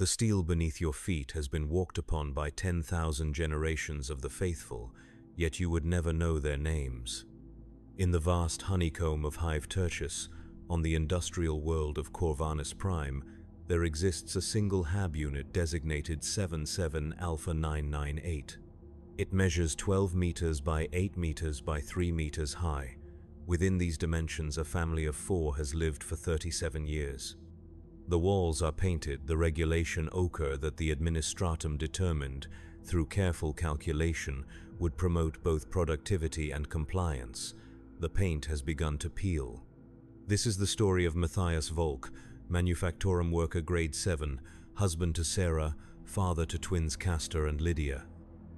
The steel beneath your feet has been walked upon by 10,000 generations of the faithful, yet you would never know their names. In the vast honeycomb of Hive Tertius, on the industrial world of Corvinus Prime, there exists a single HAB unit designated 77 Alpha 998. It measures 12 meters by 8 meters by 3 meters high. Within these dimensions, a family of 4 has lived for 37 years. The walls are painted the regulation ochre that the administratum determined, through careful calculation, would promote both productivity and compliance. The paint has begun to peel. This is the story of Matthias Volk, manufactorum worker grade 7, husband to Sarah, father to twins Castor and Lydia.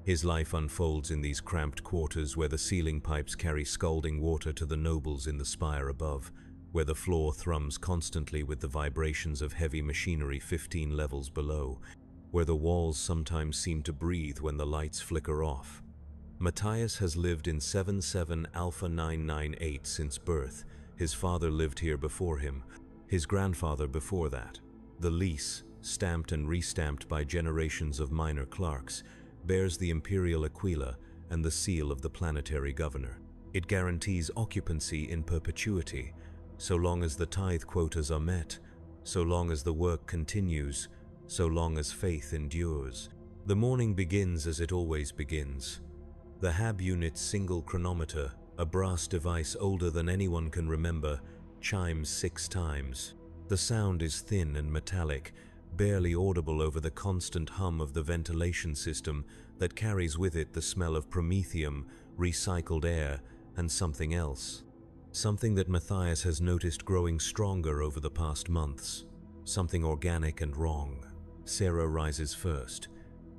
His life unfolds in these cramped quarters where the ceiling pipes carry scalding water to the nobles in the spire above, where the floor thrums constantly with the vibrations of heavy machinery 15 levels below, where the walls sometimes seem to breathe when the lights flicker off. Matthias has lived in 77 Alpha 998 since birth. His father lived here before him, his grandfather before that. The lease, stamped and restamped by generations of minor clerks, bears the imperial aquila and the seal of the planetary governor. It guarantees occupancy in perpetuity, so long as the tithe quotas are met, so long as the work continues, so long as faith endures. The morning begins as it always begins. The HAB unit's single chronometer, a brass device older than anyone can remember, chimes 6 times. The sound is thin and metallic, barely audible over the constant hum of the ventilation system that carries with it the smell of promethium, recycled air, and something else. Something that Matthias has noticed growing stronger over the past months. Something organic and wrong. Sarah rises first.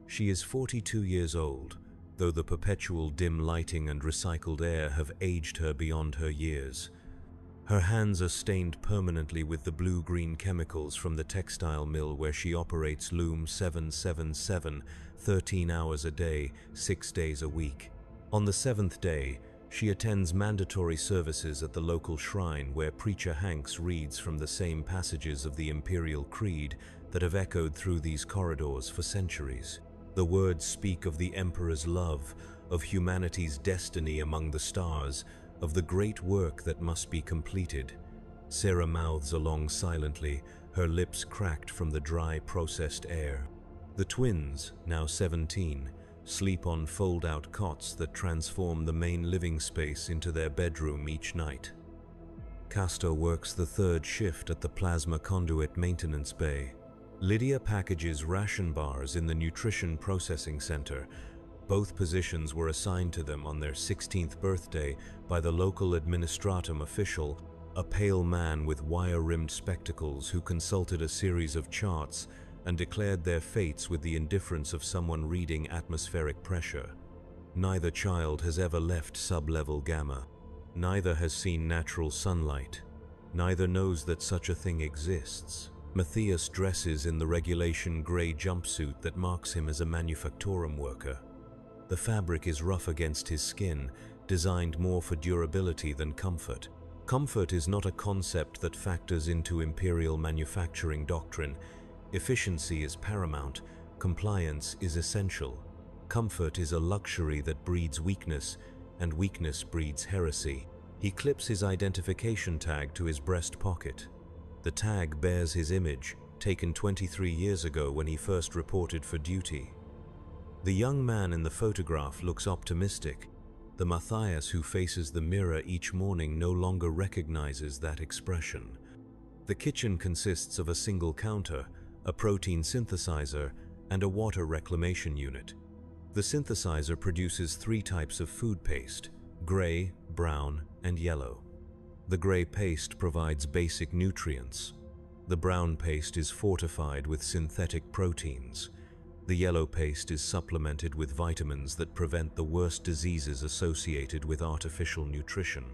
She is 42 years old, though the perpetual dim lighting and recycled air have aged her beyond her years. Her hands are stained permanently with the blue-green chemicals from the textile mill where she operates loom 777, 13 hours a day, 6 days a week. On the 7th day, she attends mandatory services at the local shrine where Preacher Hanks reads from the same passages of the Imperial Creed that have echoed through these corridors for centuries. The words speak of the Emperor's love, of humanity's destiny among the stars, of the great work that must be completed. Sarah mouths along silently, her lips cracked from the dry, processed air. The twins, now 17, sleep on fold-out cots that transform the main living space into their bedroom each night. Castor works the 3rd shift at the plasma conduit maintenance bay. Lydia packages ration bars in the nutrition processing center. Both positions were assigned to them on their 16th birthday by the local administratum official, a pale man with wire-rimmed spectacles who consulted a series of charts and declared their fates with the indifference of someone reading atmospheric pressure. Neither child has ever left sub-level gamma. Neither has seen natural sunlight. Neither knows that such a thing exists. Matthias dresses in the regulation gray jumpsuit that marks him as a manufactorum worker. The fabric is rough against his skin, designed more for durability than comfort. Comfort is not a concept that factors into imperial manufacturing doctrine. Efficiency is paramount, compliance is essential. Comfort is a luxury that breeds weakness, and weakness breeds heresy. He clips his identification tag to his breast pocket. The tag bears his image, taken 23 years ago when he first reported for duty. The young man in the photograph looks optimistic. The Matthias who faces the mirror each morning no longer recognizes that expression. The kitchen consists of a single counter, a protein synthesizer, and a water reclamation unit. The synthesizer produces 3 types of food paste: gray, brown, and yellow. The gray paste provides basic nutrients. The brown paste is fortified with synthetic proteins. The yellow paste is supplemented with vitamins that prevent the worst diseases associated with artificial nutrition.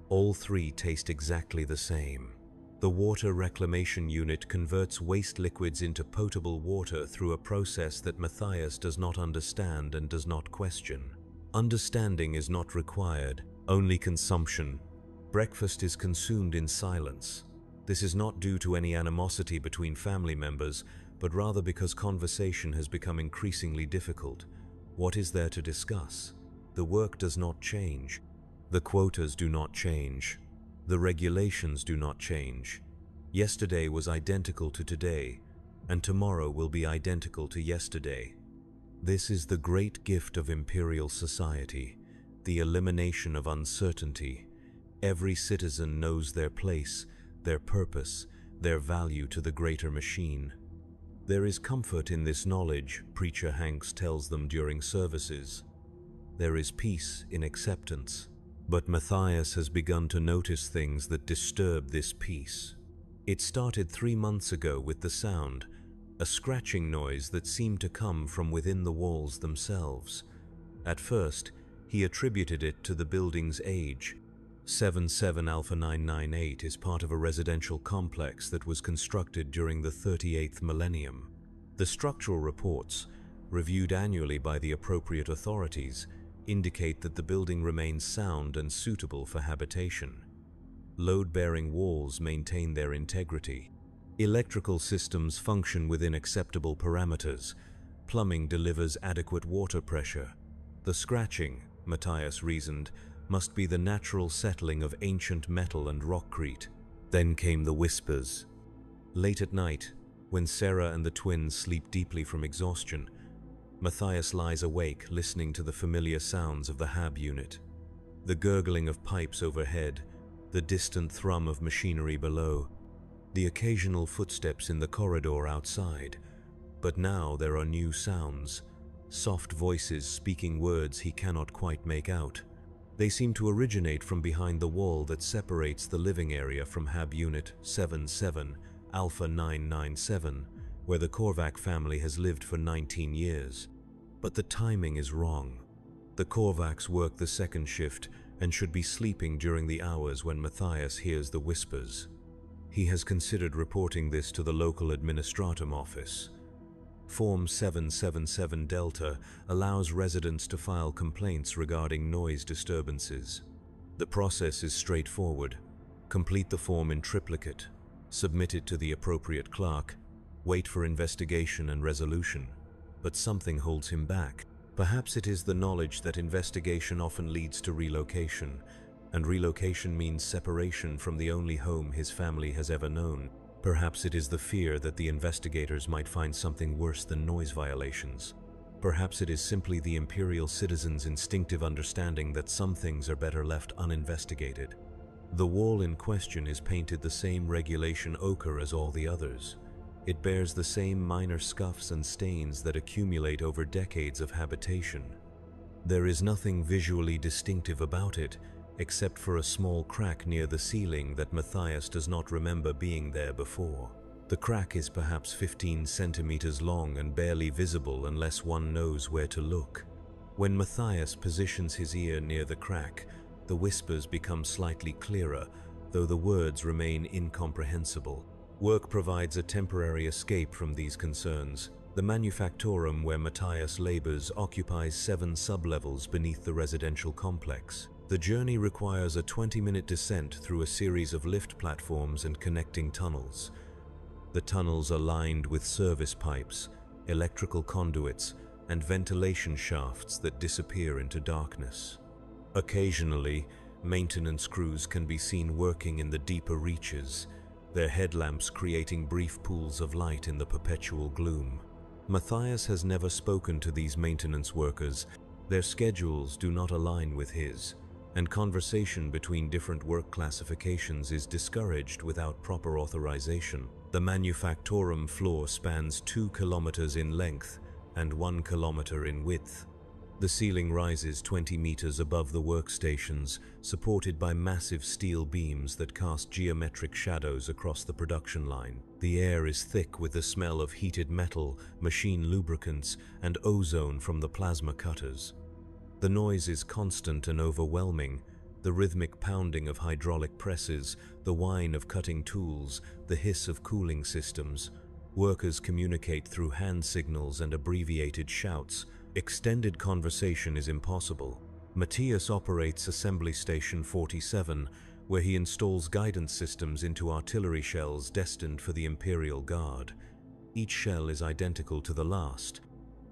All 3 taste exactly the same. The water reclamation unit converts waste liquids into potable water through a process that Matthias does not understand and does not question. Understanding is not required, only consumption. Breakfast is consumed in silence. This is not due to any animosity between family members, but rather because conversation has become increasingly difficult. What is there to discuss? The work does not change. The quotas do not change. The regulations do not change. Yesterday was identical to today, and tomorrow will be identical to yesterday. This is the great gift of imperial society, the elimination of uncertainty. Every citizen knows their place, their purpose, their value to the greater machine. There is comfort in this knowledge, Preacher Hanks tells them during services. There is peace in acceptance. But Matthias has begun to notice things that disturb this peace. It started 3 months ago with the sound, a scratching noise that seemed to come from within the walls themselves. At first, he attributed it to the building's age. 77 Alpha 998 is part of a residential complex that was constructed during the 38th millennium. The structural reports, reviewed annually by the appropriate authorities, indicate that the building remains sound and suitable for habitation. Load-bearing walls maintain their integrity. Electrical systems function within acceptable parameters. Plumbing delivers adequate water pressure. The scratching, Matthias reasoned, must be the natural settling of ancient metal and rockcrete. Then came the whispers. Late at night, when Sarah and the twins sleep deeply from exhaustion, Matthias lies awake listening to the familiar sounds of the HAB unit. The gurgling of pipes overhead, the distant thrum of machinery below, the occasional footsteps in the corridor outside. But now there are new sounds, soft voices speaking words he cannot quite make out. They seem to originate from behind the wall that separates the living area from HAB Unit 77 Alpha 997, where the Korvac family has lived for 19 years. But the timing is wrong. The Korvacs work the second shift and should be sleeping during the hours when Matthias hears the whispers. He has considered reporting this to the local administratum office. Form 777 Delta allows residents to file complaints regarding noise disturbances. The process is straightforward. Complete the form in triplicate, submit it to the appropriate clerk, wait for investigation and resolution. But something holds him back. Perhaps it is the knowledge that investigation often leads to relocation, and relocation means separation from the only home his family has ever known. Perhaps it is the fear that the investigators might find something worse than noise violations. Perhaps it is simply the imperial citizens' instinctive understanding that some things are better left uninvestigated. The wall in question is painted the same regulation ochre as all the others. It bears the same minor scuffs and stains that accumulate over decades of habitation. There is nothing visually distinctive about it, except for a small crack near the ceiling that Matthias does not remember being there before. The crack is perhaps 15 centimeters long and barely visible unless one knows where to look. When Matthias positions his ear near the crack, the whispers become slightly clearer, though the words remain incomprehensible. Work provides a temporary escape from these concerns. The manufactorum where Matthias labors occupies 7 sublevels beneath the residential complex. The journey requires a 20-minute descent through a series of lift platforms and connecting tunnels. The tunnels are lined with service pipes, electrical conduits, and ventilation shafts that disappear into darkness. Occasionally, maintenance crews can be seen working in the deeper reaches, their headlamps creating brief pools of light in the perpetual gloom. Matthias has never spoken to these maintenance workers. Their schedules do not align with his, and conversation between different work classifications is discouraged without proper authorization. The manufactorum floor spans 2 kilometers in length and 1 kilometer in width. The ceiling rises 20 meters above the workstations, supported by massive steel beams that cast geometric shadows across the production line. The air is thick with the smell of heated metal, machine lubricants, and ozone from the plasma cutters. The noise is constant and overwhelming, the rhythmic pounding of hydraulic presses, the whine of cutting tools, the hiss of cooling systems. Workers communicate through hand signals and abbreviated shouts. Extended conversation is impossible. Matthias operates Assembly Station 47, where he installs guidance systems into artillery shells destined for the Imperial Guard. Each shell is identical to the last.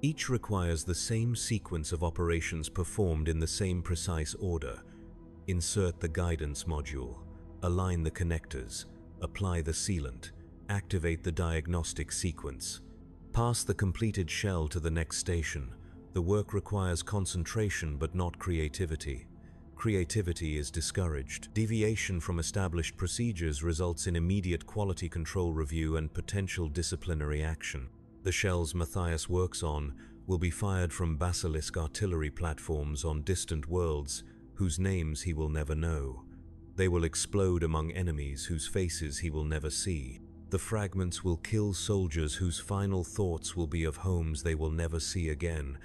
Each requires the same sequence of operations performed in the same precise order. Insert the guidance module, align the connectors, apply the sealant, activate the diagnostic sequence. Pass the completed shell to the next station. The work requires concentration but not creativity. Creativity is discouraged. Deviation from established procedures results in immediate quality control review and potential disciplinary action. The shells Matthias works on will be fired from basilisk artillery platforms on distant worlds whose names he will never know. They will explode among enemies whose faces he will never see. The fragments will kill soldiers whose final thoughts will be of homes they will never see again.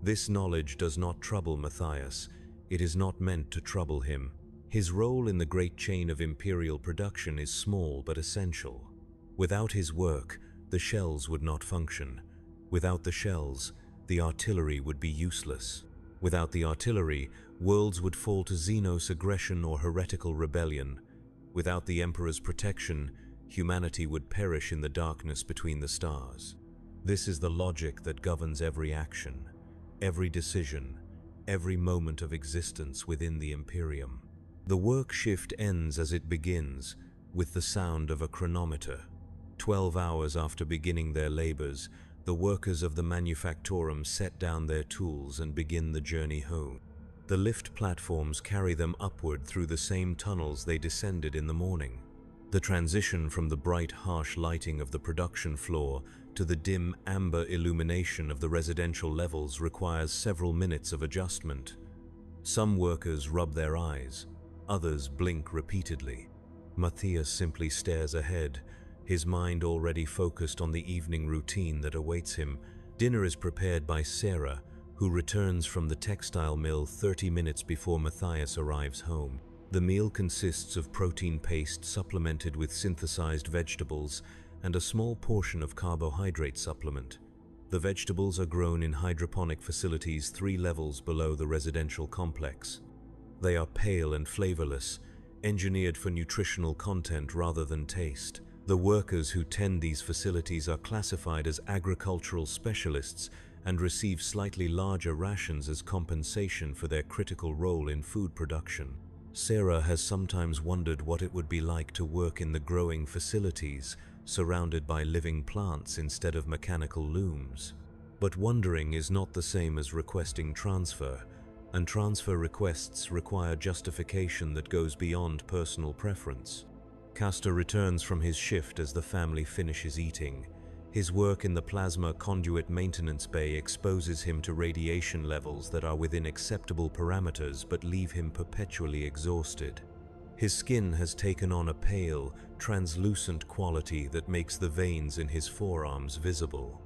This knowledge does not trouble Matthias. It is not meant to trouble him. His role in the great chain of Imperial production is small but essential. Without his work, the shells would not function. Without the shells, the artillery would be useless. Without the artillery, worlds would fall to Xenos aggression or heretical rebellion. Without the Emperor's protection, humanity would perish in the darkness between the stars. This is the logic that governs every action, every decision, every moment of existence within the Imperium. The work shift ends as it begins, with the sound of a chronometer. 12 hours after beginning their labors, the workers of the Manufactorum set down their tools and begin the journey home. The lift platforms carry them upward through the same tunnels they descended in the morning. The transition from the bright, harsh lighting of the production floor to the dim, amber illumination of the residential levels requires several minutes of adjustment. Some workers rub their eyes, others blink repeatedly. Matthias simply stares ahead, his mind already focused on the evening routine that awaits him. Dinner is prepared by Sarah, who returns from the textile mill 30 minutes before Matthias arrives home. The meal consists of protein paste supplemented with synthesized vegetables and a small portion of carbohydrate supplement. The vegetables are grown in hydroponic facilities 3 levels below the residential complex. They are pale and flavorless, engineered for nutritional content rather than taste. The workers who tend these facilities are classified as agricultural specialists and receive slightly larger rations as compensation for their critical role in food production. Sarah has sometimes wondered what it would be like to work in the growing facilities, surrounded by living plants instead of mechanical looms. But wondering is not the same as requesting transfer, and transfer requests require justification that goes beyond personal preference. Castor returns from his shift as the family finishes eating. His work in the plasma conduit maintenance bay exposes him to radiation levels that are within acceptable parameters but leave him perpetually exhausted. His skin has taken on a pale, translucent quality that makes the veins in his forearms visible.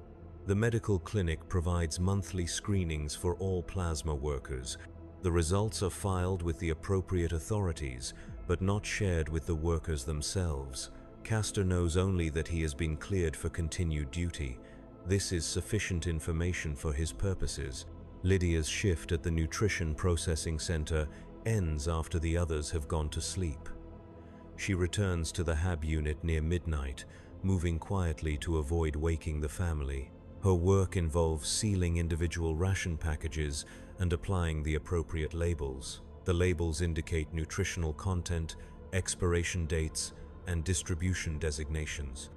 The medical clinic provides monthly screenings for all plasma workers. The results are filed with the appropriate authorities, but not shared with the workers themselves. Castor knows only that he has been cleared for continued duty. This is sufficient information for his purposes. Lydia's shift at the Nutrition Processing Center ends after the others have gone to sleep. She returns to the HAB unit near midnight, moving quietly to avoid waking the family. Her work involves sealing individual ration packages and applying the appropriate labels. The labels indicate nutritional content, expiration dates, and distribution designations.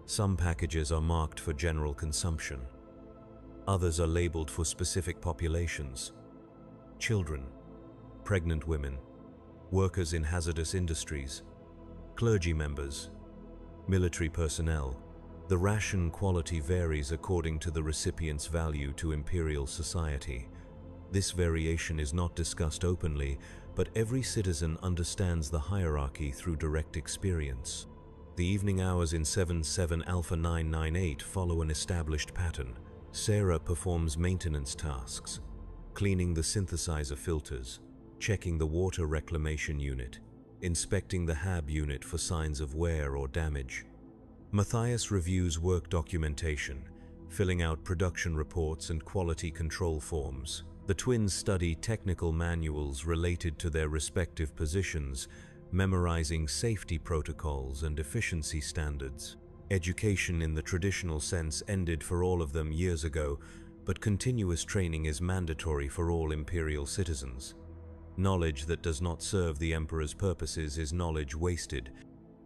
Some packages are marked for general consumption. Others are labeled for specific populations: children, pregnant women, workers in hazardous industries, clergy members, military personnel. The ration quality varies according to the recipient's value to Imperial society. This variation is not discussed openly, but every citizen understands the hierarchy through direct experience. The evening hours in 7-7 Alpha 998 follow an established pattern. Sarah performs maintenance tasks, cleaning the synthesizer filters, checking the water reclamation unit, inspecting the HAB unit for signs of wear or damage. Matthias reviews work documentation, filling out production reports and quality control forms. The twins study technical manuals related to their respective positions, memorizing safety protocols and efficiency standards. Education in the traditional sense ended for all of them years ago, but continuous training is mandatory for all imperial citizens. Knowledge that does not serve the Emperor's purposes is knowledge wasted.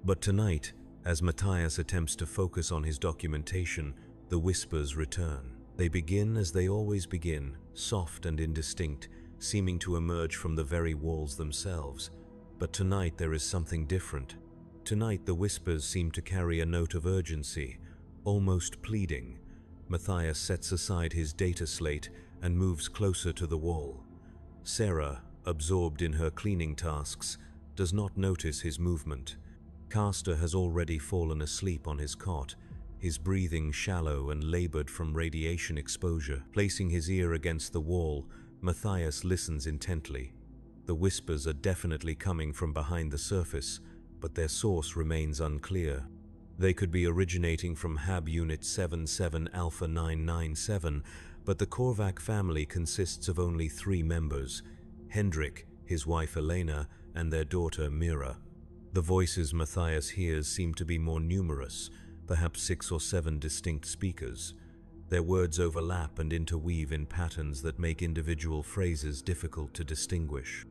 But tonight, as Matthias attempts to focus on his documentation, the whispers return. They begin as they always begin, soft and indistinct, seeming to emerge from the very walls themselves. But tonight there is something different. Tonight the whispers seem to carry a note of urgency, almost pleading. Matthias sets aside his data slate and moves closer to the wall. Sarah, absorbed in her cleaning tasks, does not notice his movement. Castor has already fallen asleep on his cot, his breathing shallow and labored from radiation exposure. Placing his ear against the wall, Matthias listens intently. The whispers are definitely coming from behind the surface, but their source remains unclear. They could be originating from Hab Unit 77 Alpha 997, but the Korvac family consists of only 3 members: Hendrik, his wife Elena, and their daughter Mira. The voices Matthias hears seem to be more numerous, perhaps 6 or 7 distinct speakers. Their words overlap and interweave in patterns that make individual phrases difficult to distinguish.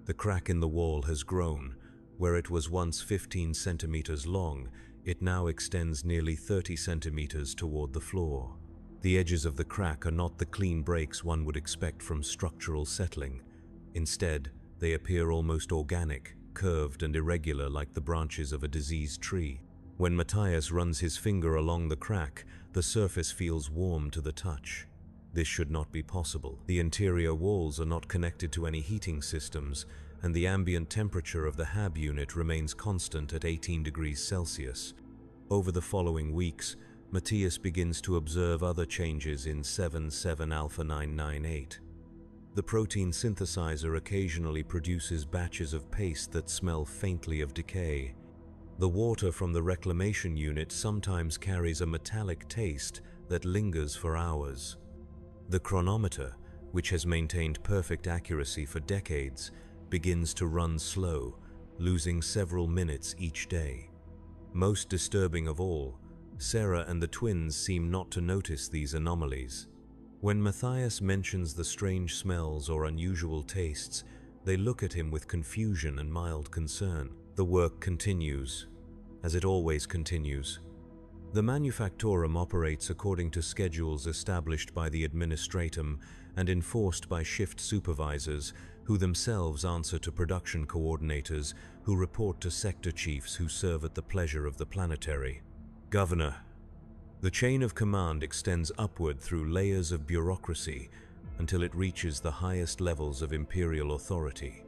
The crack in the wall has grown. Where it was once 15 centimeters long, it now extends nearly 30 centimeters toward the floor. The edges of the crack are not the clean breaks one would expect from structural settling. Instead, they appear almost organic, curved and irregular like the branches of a diseased tree. When Matthias runs his finger along the crack, the surface feels warm to the touch. This should not be possible. The interior walls are not connected to any heating systems, and the ambient temperature of the Hab unit remains constant at 18 degrees Celsius. Over the following weeks, Matthias begins to observe other changes in 77 Alpha 998. The protein synthesizer occasionally produces batches of paste that smell faintly of decay. The water from the reclamation unit sometimes carries a metallic taste that lingers for hours. The chronometer, which has maintained perfect accuracy for decades, begins to run slow, losing several minutes each day. Most disturbing of all, Sarah and the twins seem not to notice these anomalies. When Matthias mentions the strange smells or unusual tastes, they look at him with confusion and mild concern. The work continues, as it always continues. The Manufactorum operates according to schedules established by the Administratum and enforced by shift supervisors, who themselves answer to production coordinators who report to sector chiefs who serve at the pleasure of the planetary governor. The chain of command extends upward through layers of bureaucracy until it reaches the highest levels of imperial authority.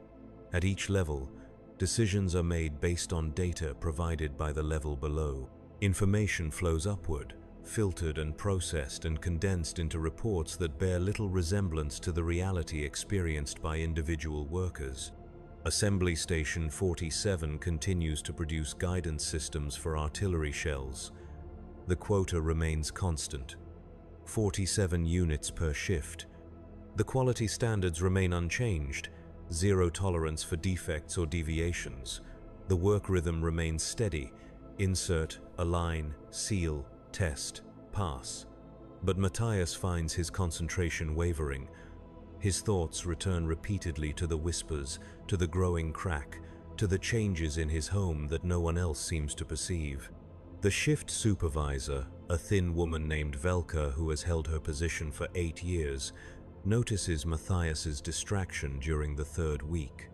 At each level, decisions are made based on data provided by the level below. Information flows upward, filtered and processed and condensed into reports that bear little resemblance to the reality experienced by individual workers. Assembly Station 47 continues to produce guidance systems for artillery shells. The quota remains constant, 47 units per shift. The quality standards remain unchanged, 0 tolerance for defects or deviations. The work rhythm remains steady: insert, align, seal, test, pass. But Matthias finds his concentration wavering. His thoughts return repeatedly to the whispers, to the growing crack, to the changes in his home that no one else seems to perceive. The shift supervisor, a thin woman named Velka who has held her position for 8 years, notices Matthias's distraction during the 3rd week.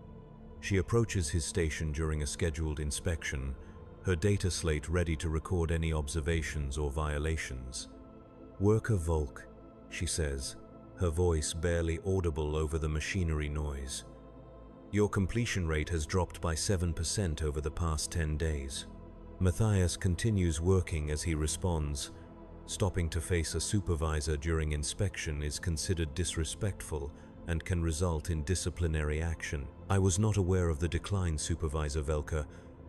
She approaches his station during a scheduled inspection, her data slate ready to record any observations or violations. "Worker Volk," she says, her voice barely audible over the machinery noise. "Your completion rate has dropped by 7% over the past 10 days. Matthias continues working as he responds. Stopping to face a supervisor during inspection is considered disrespectful and can result in disciplinary action. "I was not aware of the decline, Supervisor Velka.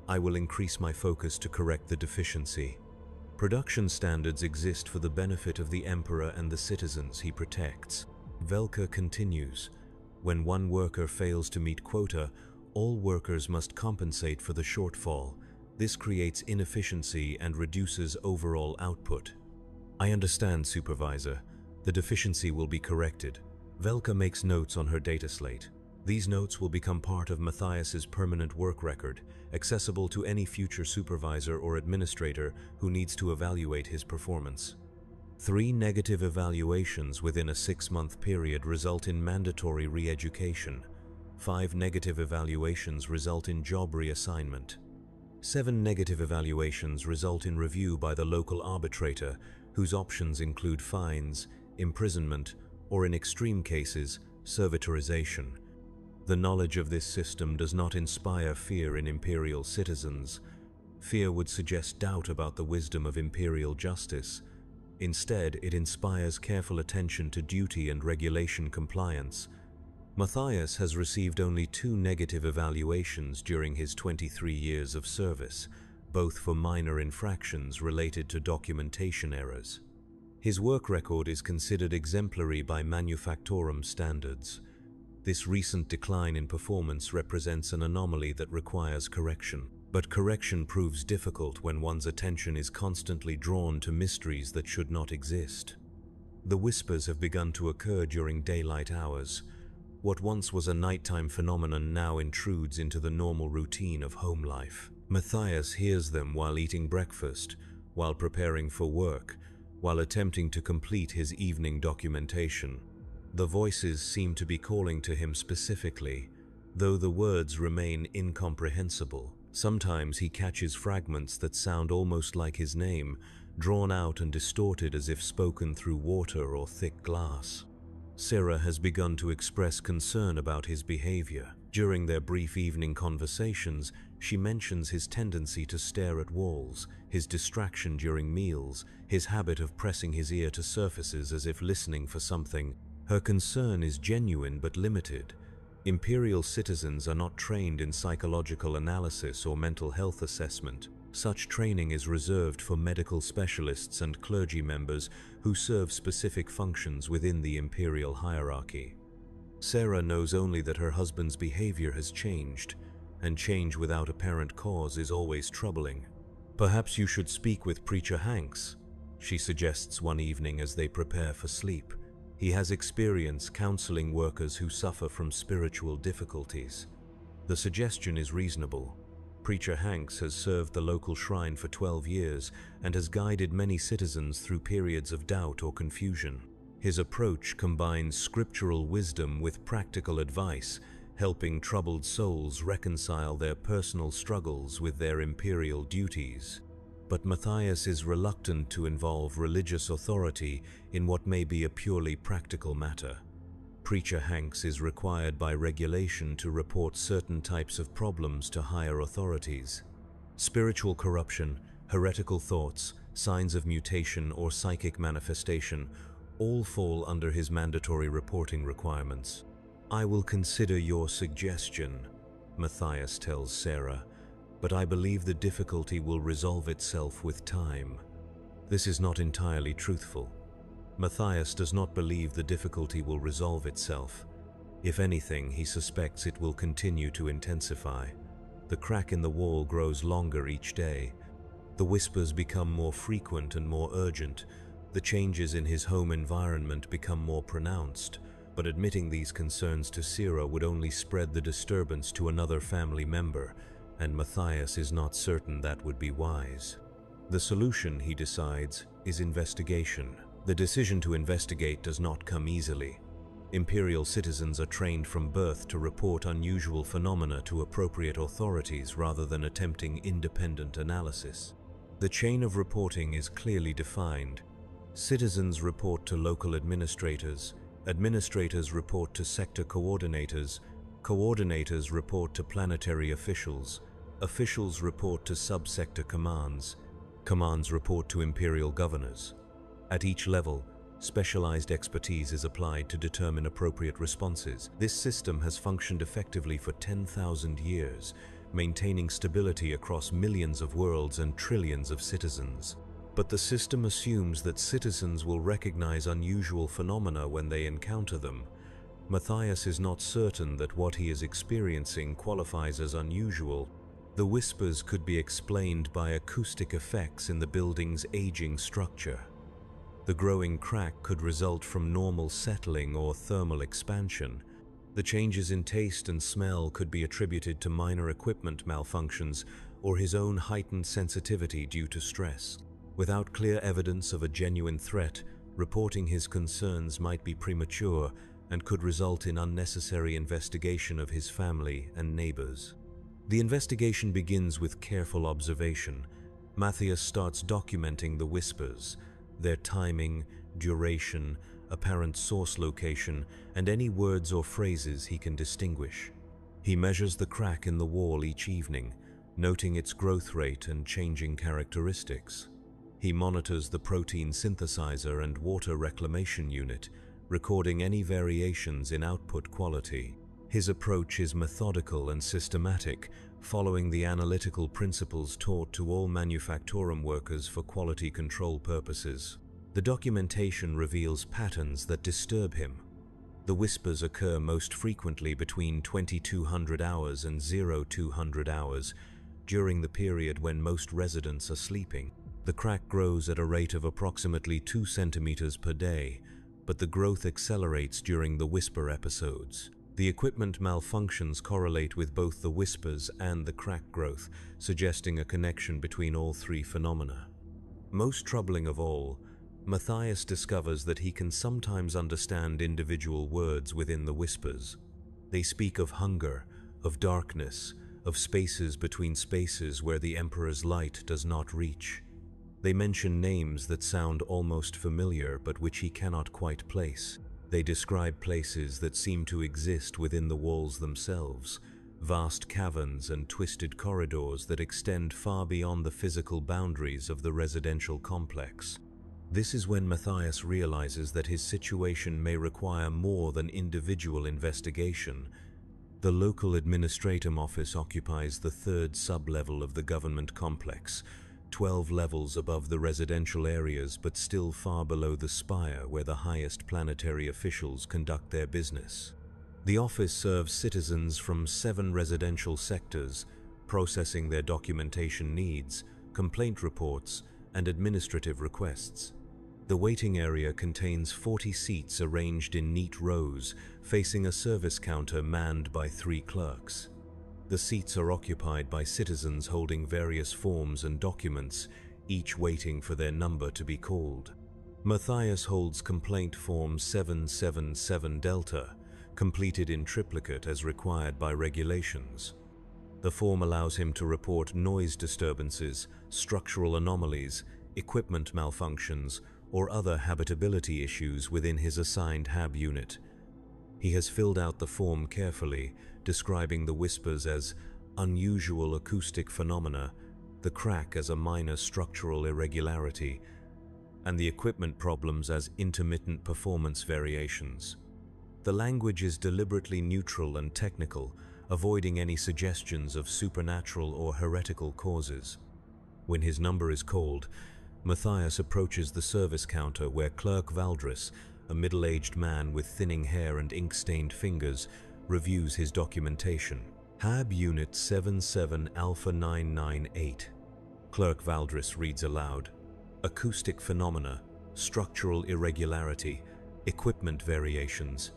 I will increase my focus to correct the deficiency." Production standards exist for the benefit of the Emperor and the citizens he protects. Velka continues. When one worker fails to meet quota, all workers must compensate for the shortfall. This creates inefficiency and reduces overall output. I understand, Supervisor. The deficiency will be corrected. Velka makes notes on her data slate. These notes will become part of Matthias's permanent work record, accessible to any future supervisor or administrator who needs to evaluate his performance. 3 negative evaluations within a 6-month period result in mandatory re-education. 5 negative evaluations result in job reassignment. 7 negative evaluations result in review by the local arbitrator, whose options include fines, imprisonment, or in extreme cases, servitorization. The knowledge of this system does not inspire fear in Imperial citizens. Fear would suggest doubt about the wisdom of Imperial justice. Instead, it inspires careful attention to duty and regulation compliance. Matthias has received only 2 negative evaluations during his 23 years of service, both for minor infractions related to documentation errors. His work record is considered exemplary by Manufactorum standards. This recent decline in performance represents an anomaly that requires correction. But correction proves difficult when one's attention is constantly drawn to mysteries that should not exist. The whispers have begun to occur during daylight hours. What once was a nighttime phenomenon now intrudes into the normal routine of home life. Matthias hears them while eating breakfast, while preparing for work, while attempting to complete his evening documentation. The voices seem to be calling to him specifically, though the words remain incomprehensible. Sometimes he catches fragments that sound almost like his name, drawn out and distorted as if spoken through water or thick glass. Sarah has begun to express concern about his behavior. During their brief evening conversations, she mentions his tendency to stare at walls, his distraction during meals, his habit of pressing his ear to surfaces as if listening for something. Her concern is genuine but limited. Imperial citizens are not trained in psychological analysis or mental health assessment. Such training is reserved for medical specialists and clergy members who serve specific functions within the imperial hierarchy. Sarah knows only that her husband's behavior has changed, and change without apparent cause is always troubling. "Perhaps you should speak with Preacher Hanks," she suggests one evening as they prepare for sleep. He has experience counseling workers who suffer from spiritual difficulties. The suggestion is reasonable. Preacher Hanks has served the local shrine for 12 years and has guided many citizens through periods of doubt or confusion. His approach combines scriptural wisdom with practical advice, helping troubled souls reconcile their personal struggles with their imperial duties. But Matthias is reluctant to involve religious authority in what may be a purely practical matter. Preacher Hanks is required by regulation to report certain types of problems to higher authorities. Spiritual corruption, heretical thoughts, signs of mutation or psychic manifestation all fall under his mandatory reporting requirements. "I will consider your suggestion," Matthias tells Sarah, "but I believe the difficulty will resolve itself with time." This is not entirely truthful. Matthias does not believe the difficulty will resolve itself. If anything, he suspects it will continue to intensify. The crack in the wall grows longer each day. The whispers become more frequent and more urgent. The changes in his home environment become more pronounced. But admitting these concerns to Sarah would only spread the disturbance to another family member, and Matthias is not certain that would be wise. The solution, he decides, is investigation. The decision to investigate does not come easily. Imperial citizens are trained from birth to report unusual phenomena to appropriate authorities rather than attempting independent analysis. The chain of reporting is clearly defined. Citizens report to local administrators, administrators report to sector coordinators, coordinators report to planetary officials, officials report to subsector commands, commands report to imperial governors. At each level, specialized expertise is applied to determine appropriate responses. This system has functioned effectively for 10,000 years, maintaining stability across millions of worlds and trillions of citizens. But the system assumes that citizens will recognize unusual phenomena when they encounter them. Matthias is not certain that what he is experiencing qualifies as unusual. The whispers could be explained by acoustic effects in the building's aging structure. The growing crack could result from normal settling or thermal expansion. The changes in taste and smell could be attributed to minor equipment malfunctions or his own heightened sensitivity due to stress. Without clear evidence of a genuine threat, reporting his concerns might be premature and could result in unnecessary investigation of his family and neighbors. The investigation begins with careful observation. Matthias starts documenting the whispers, their timing, duration, apparent source location, and any words or phrases he can distinguish. He measures the crack in the wall each evening, noting its growth rate and changing characteristics. He monitors the protein synthesizer and water reclamation unit, recording any variations in output quality. His approach is methodical and systematic, following the analytical principles taught to all manufactorum workers for quality control purposes. The documentation reveals patterns that disturb him. The whispers occur most frequently between 2200 hours and 0200 hours, during the period when most residents are sleeping. The crack grows at a rate of approximately 2 centimeters per day, but the growth accelerates during the whisper episodes. The equipment malfunctions correlate with both the whispers and the crack growth, suggesting a connection between all three phenomena. Most troubling of all, Matthias discovers that he can sometimes understand individual words within the whispers. They speak of hunger, of darkness, of spaces between spaces where the Emperor's light does not reach. They mention names that sound almost familiar but which he cannot quite place. They describe places that seem to exist within the walls themselves, vast caverns and twisted corridors that extend far beyond the physical boundaries of the residential complex. This is when Matthias realizes that his situation may require more than individual investigation. The local administratum office occupies the third sub-level of the government complex, 12 levels above the residential areas but still far below the spire where the highest planetary officials conduct their business. The office serves citizens from 7 residential sectors, processing their documentation needs, complaint reports, and administrative requests. The waiting area contains 40 seats arranged in neat rows, facing a service counter manned by 3 clerks. The seats are occupied by citizens holding various forms and documents, each waiting for their number to be called. Matthias holds complaint form 777 Delta, completed in triplicate as required by regulations. The form allows him to report noise disturbances, structural anomalies, equipment malfunctions, or other habitability issues within his assigned HAB unit. He has filled out the form carefully, describing the whispers as unusual acoustic phenomena, the crack as a minor structural irregularity, and the equipment problems as intermittent performance variations. The language is deliberately neutral and technical, avoiding any suggestions of supernatural or heretical causes. When his number is called, Matthias approaches the service counter where Clerk Valdris, a middle-aged man with thinning hair and ink-stained fingers, reviews his documentation. HAB Unit 77 Alpha 998. Clerk Valdris reads aloud. Acoustic phenomena, structural irregularity, equipment variations.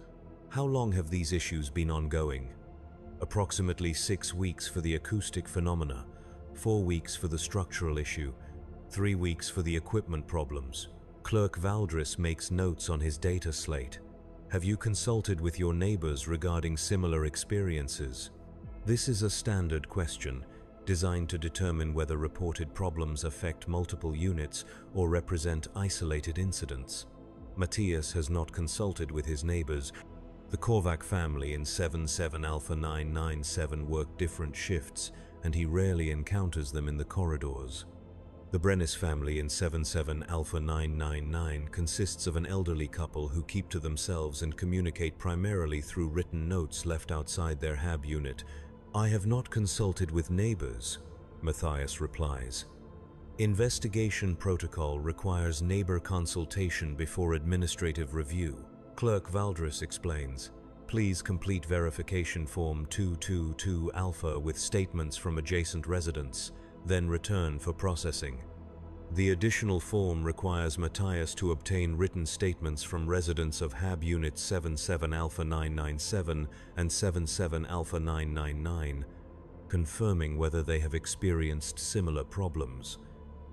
How long have these issues been ongoing? Approximately 6 weeks for the acoustic phenomena, 4 weeks for the structural issue, 3 weeks for the equipment problems. Clerk Valdris makes notes on his data slate. Have you consulted with your neighbors regarding similar experiences? This is a standard question, designed to determine whether reported problems affect multiple units or represent isolated incidents. Matthias has not consulted with his neighbors. The Korvac family in 77 Alpha 997 work different shifts, and he rarely encounters them in the corridors. The Brennis family in 77 Alpha 999 consists of an elderly couple who keep to themselves and communicate primarily through written notes left outside their HAB unit. I have not consulted with neighbors, Matthias replies. Investigation protocol requires neighbor consultation before administrative review. Clerk Valdris explains. Please complete verification form 222 Alpha with statements from adjacent residents, then return for processing. The additional form requires Matthias to obtain written statements from residents of HAB Units 77 Alpha 997 and 77 Alpha 999, confirming whether they have experienced similar problems.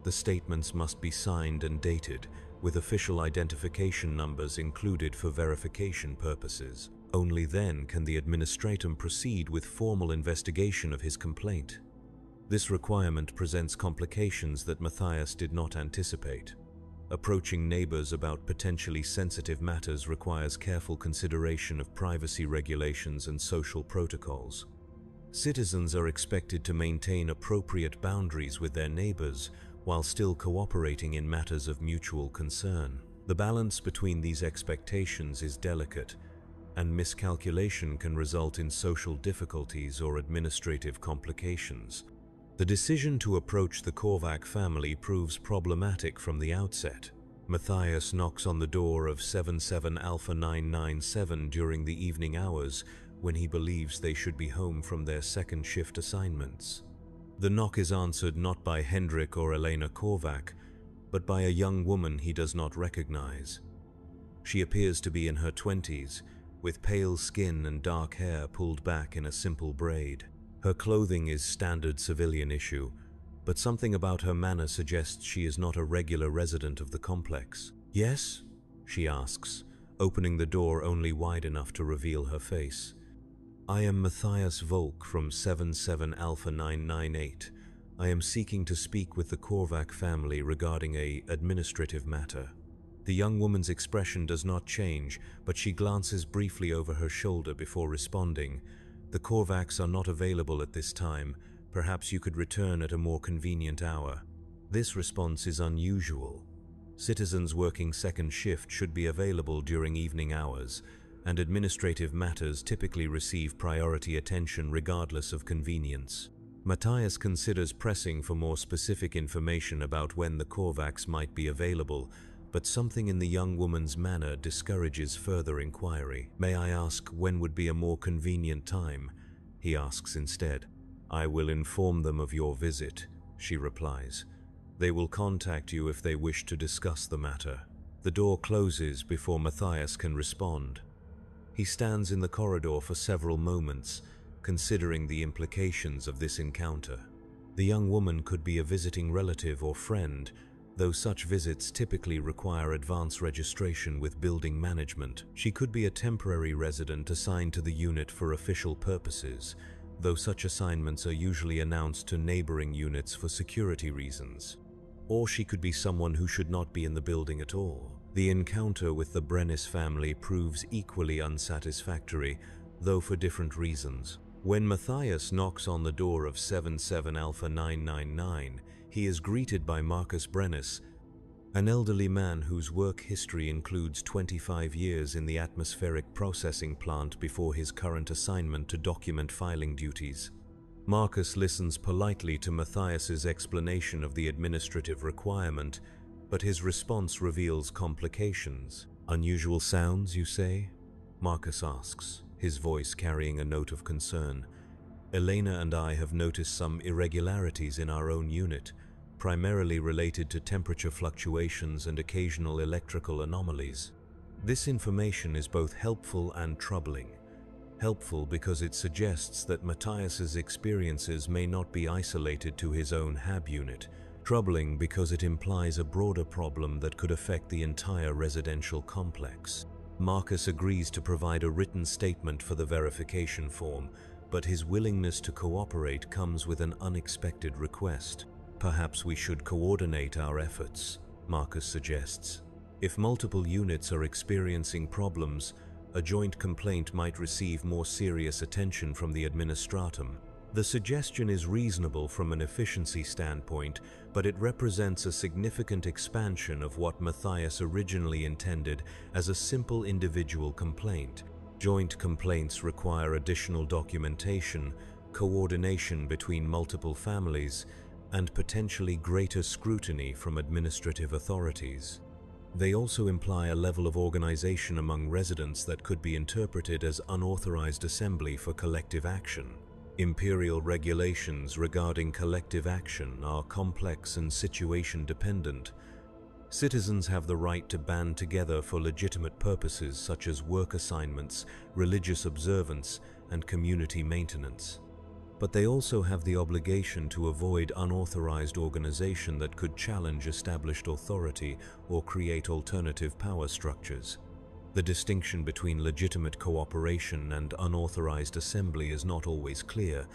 The statements must be signed and dated, with official identification numbers included for verification purposes. Only then can the administratum proceed with formal investigation of his complaint. This requirement presents complications that Matthias did not anticipate. Approaching neighbors about potentially sensitive matters requires careful consideration of privacy regulations and social protocols. Citizens are expected to maintain appropriate boundaries with their neighbors while still cooperating in matters of mutual concern. The balance between these expectations is delicate, and miscalculation can result in social difficulties or administrative complications. The decision to approach the Korvac family proves problematic from the outset. Matthias knocks on the door of 77 Alpha 997 during the evening hours when he believes they should be home from their second shift assignments. The knock is answered not by Hendrik or Elena Korvac, but by a young woman he does not recognize. She appears to be in her 20s, with pale skin and dark hair pulled back in a simple braid. Her clothing is standard civilian issue, but something about her manner suggests she is not a regular resident of the complex. "Yes?" she asks, opening the door only wide enough to reveal her face. "I am Matthias Volk from 77 Alpha 998. I am seeking to speak with the Korvac family regarding an administrative matter." The young woman's expression does not change, but she glances briefly over her shoulder before responding. "The Korvacs are not available at this time. Perhaps you could return at a more convenient hour." This response is unusual. Citizens working second shift should be available during evening hours, and administrative matters typically receive priority attention regardless of convenience. Matthias considers pressing for more specific information about when the Korvacs might be available, but something in the young woman's manner discourages further inquiry. "May I ask when would be a more convenient time?" he asks instead. "I will inform them of your visit," she replies. "They will contact you if they wish to discuss the matter." The door closes before Matthias can respond. He stands in the corridor for several moments, considering the implications of this encounter. The young woman could be a visiting relative or friend, though such visits typically require advance registration with building management. She could be a temporary resident assigned to the unit for official purposes, though such assignments are usually announced to neighboring units for security reasons. Or she could be someone who should not be in the building at all. The encounter with the Brennis family proves equally unsatisfactory, though for different reasons. When Matthias knocks on the door of 77 Alpha 999, he is greeted by Marcus Brennis, an elderly man whose work history includes 25 years in the atmospheric processing plant before his current assignment to document filing duties. Marcus listens politely to Matthias's explanation of the administrative requirement, but his response reveals complications. "Unusual sounds, you say?" Marcus asks, his voice carrying a note of concern. "Elena and I have noticed some irregularities in our own unit, primarily related to temperature fluctuations and occasional electrical anomalies." This information is both helpful and troubling. Helpful because it suggests that Matthias's experiences may not be isolated to his own HAB unit. Troubling because it implies a broader problem that could affect the entire residential complex. Marcus agrees to provide a written statement for the verification form, but his willingness to cooperate comes with an unexpected request. "Perhaps we should coordinate our efforts," Marcus suggests. "If multiple units are experiencing problems, a joint complaint might receive more serious attention from the administratum." The suggestion is reasonable from an efficiency standpoint, but it represents a significant expansion of what Matthias originally intended as a simple individual complaint. Joint complaints require additional documentation, coordination between multiple families, and potentially greater scrutiny from administrative authorities. They also imply a level of organization among residents that could be interpreted as unauthorized assembly for collective action. Imperial regulations regarding collective action are complex and situation-dependent. Citizens have the right to band together for legitimate purposes such as work assignments, religious observance, and community maintenance. But they also have the obligation to avoid unauthorized organization that could challenge established authority or create alternative power structures. The distinction between legitimate cooperation and unauthorized assembly is not always clear,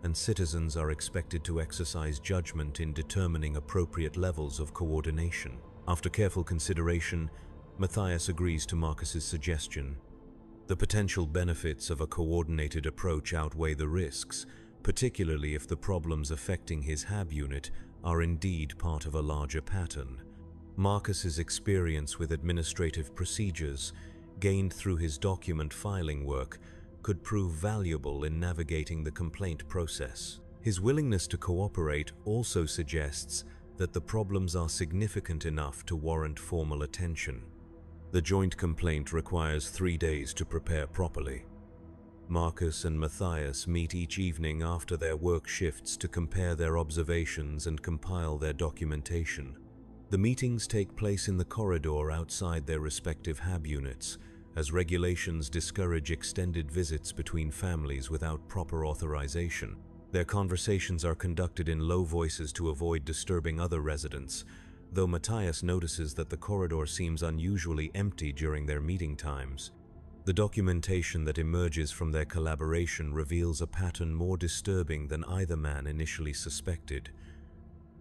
and citizens are expected to exercise judgment in determining appropriate levels of coordination. After careful consideration, Matthias agrees to Marcus's suggestion. The potential benefits of a coordinated approach outweigh the risks, particularly if the problems affecting his HAB unit are indeed part of a larger pattern. Marcus's experience with administrative procedures, gained through his document filing work, could prove valuable in navigating the complaint process. His willingness to cooperate also suggests that the problems are significant enough to warrant formal attention. The joint complaint requires 3 days to prepare properly. Marcus and Matthias meet each evening after their work shifts to compare their observations and compile their documentation. The meetings take place in the corridor outside their respective HAB units, as regulations discourage extended visits between families without proper authorization. Their conversations are conducted in low voices to avoid disturbing other residents, though Matthias notices that the corridor seems unusually empty during their meeting times. The documentation that emerges from their collaboration reveals a pattern more disturbing than either man initially suspected.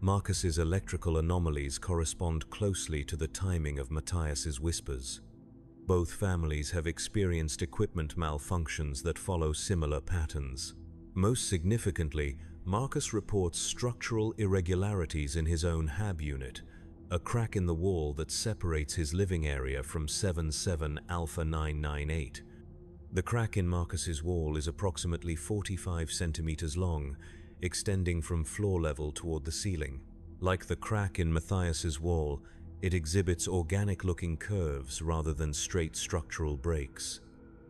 Marcus's electrical anomalies correspond closely to the timing of Matthias's whispers. Both families have experienced equipment malfunctions that follow similar patterns. Most significantly, Marcus reports structural irregularities in his own HAB unit, a crack in the wall that separates his living area from 77 Alpha 998. The crack in Marcus's wall is approximately 45 centimeters long, extending from floor level toward the ceiling. Like the crack in Matthias's wall, it exhibits organic-looking curves rather than straight structural breaks.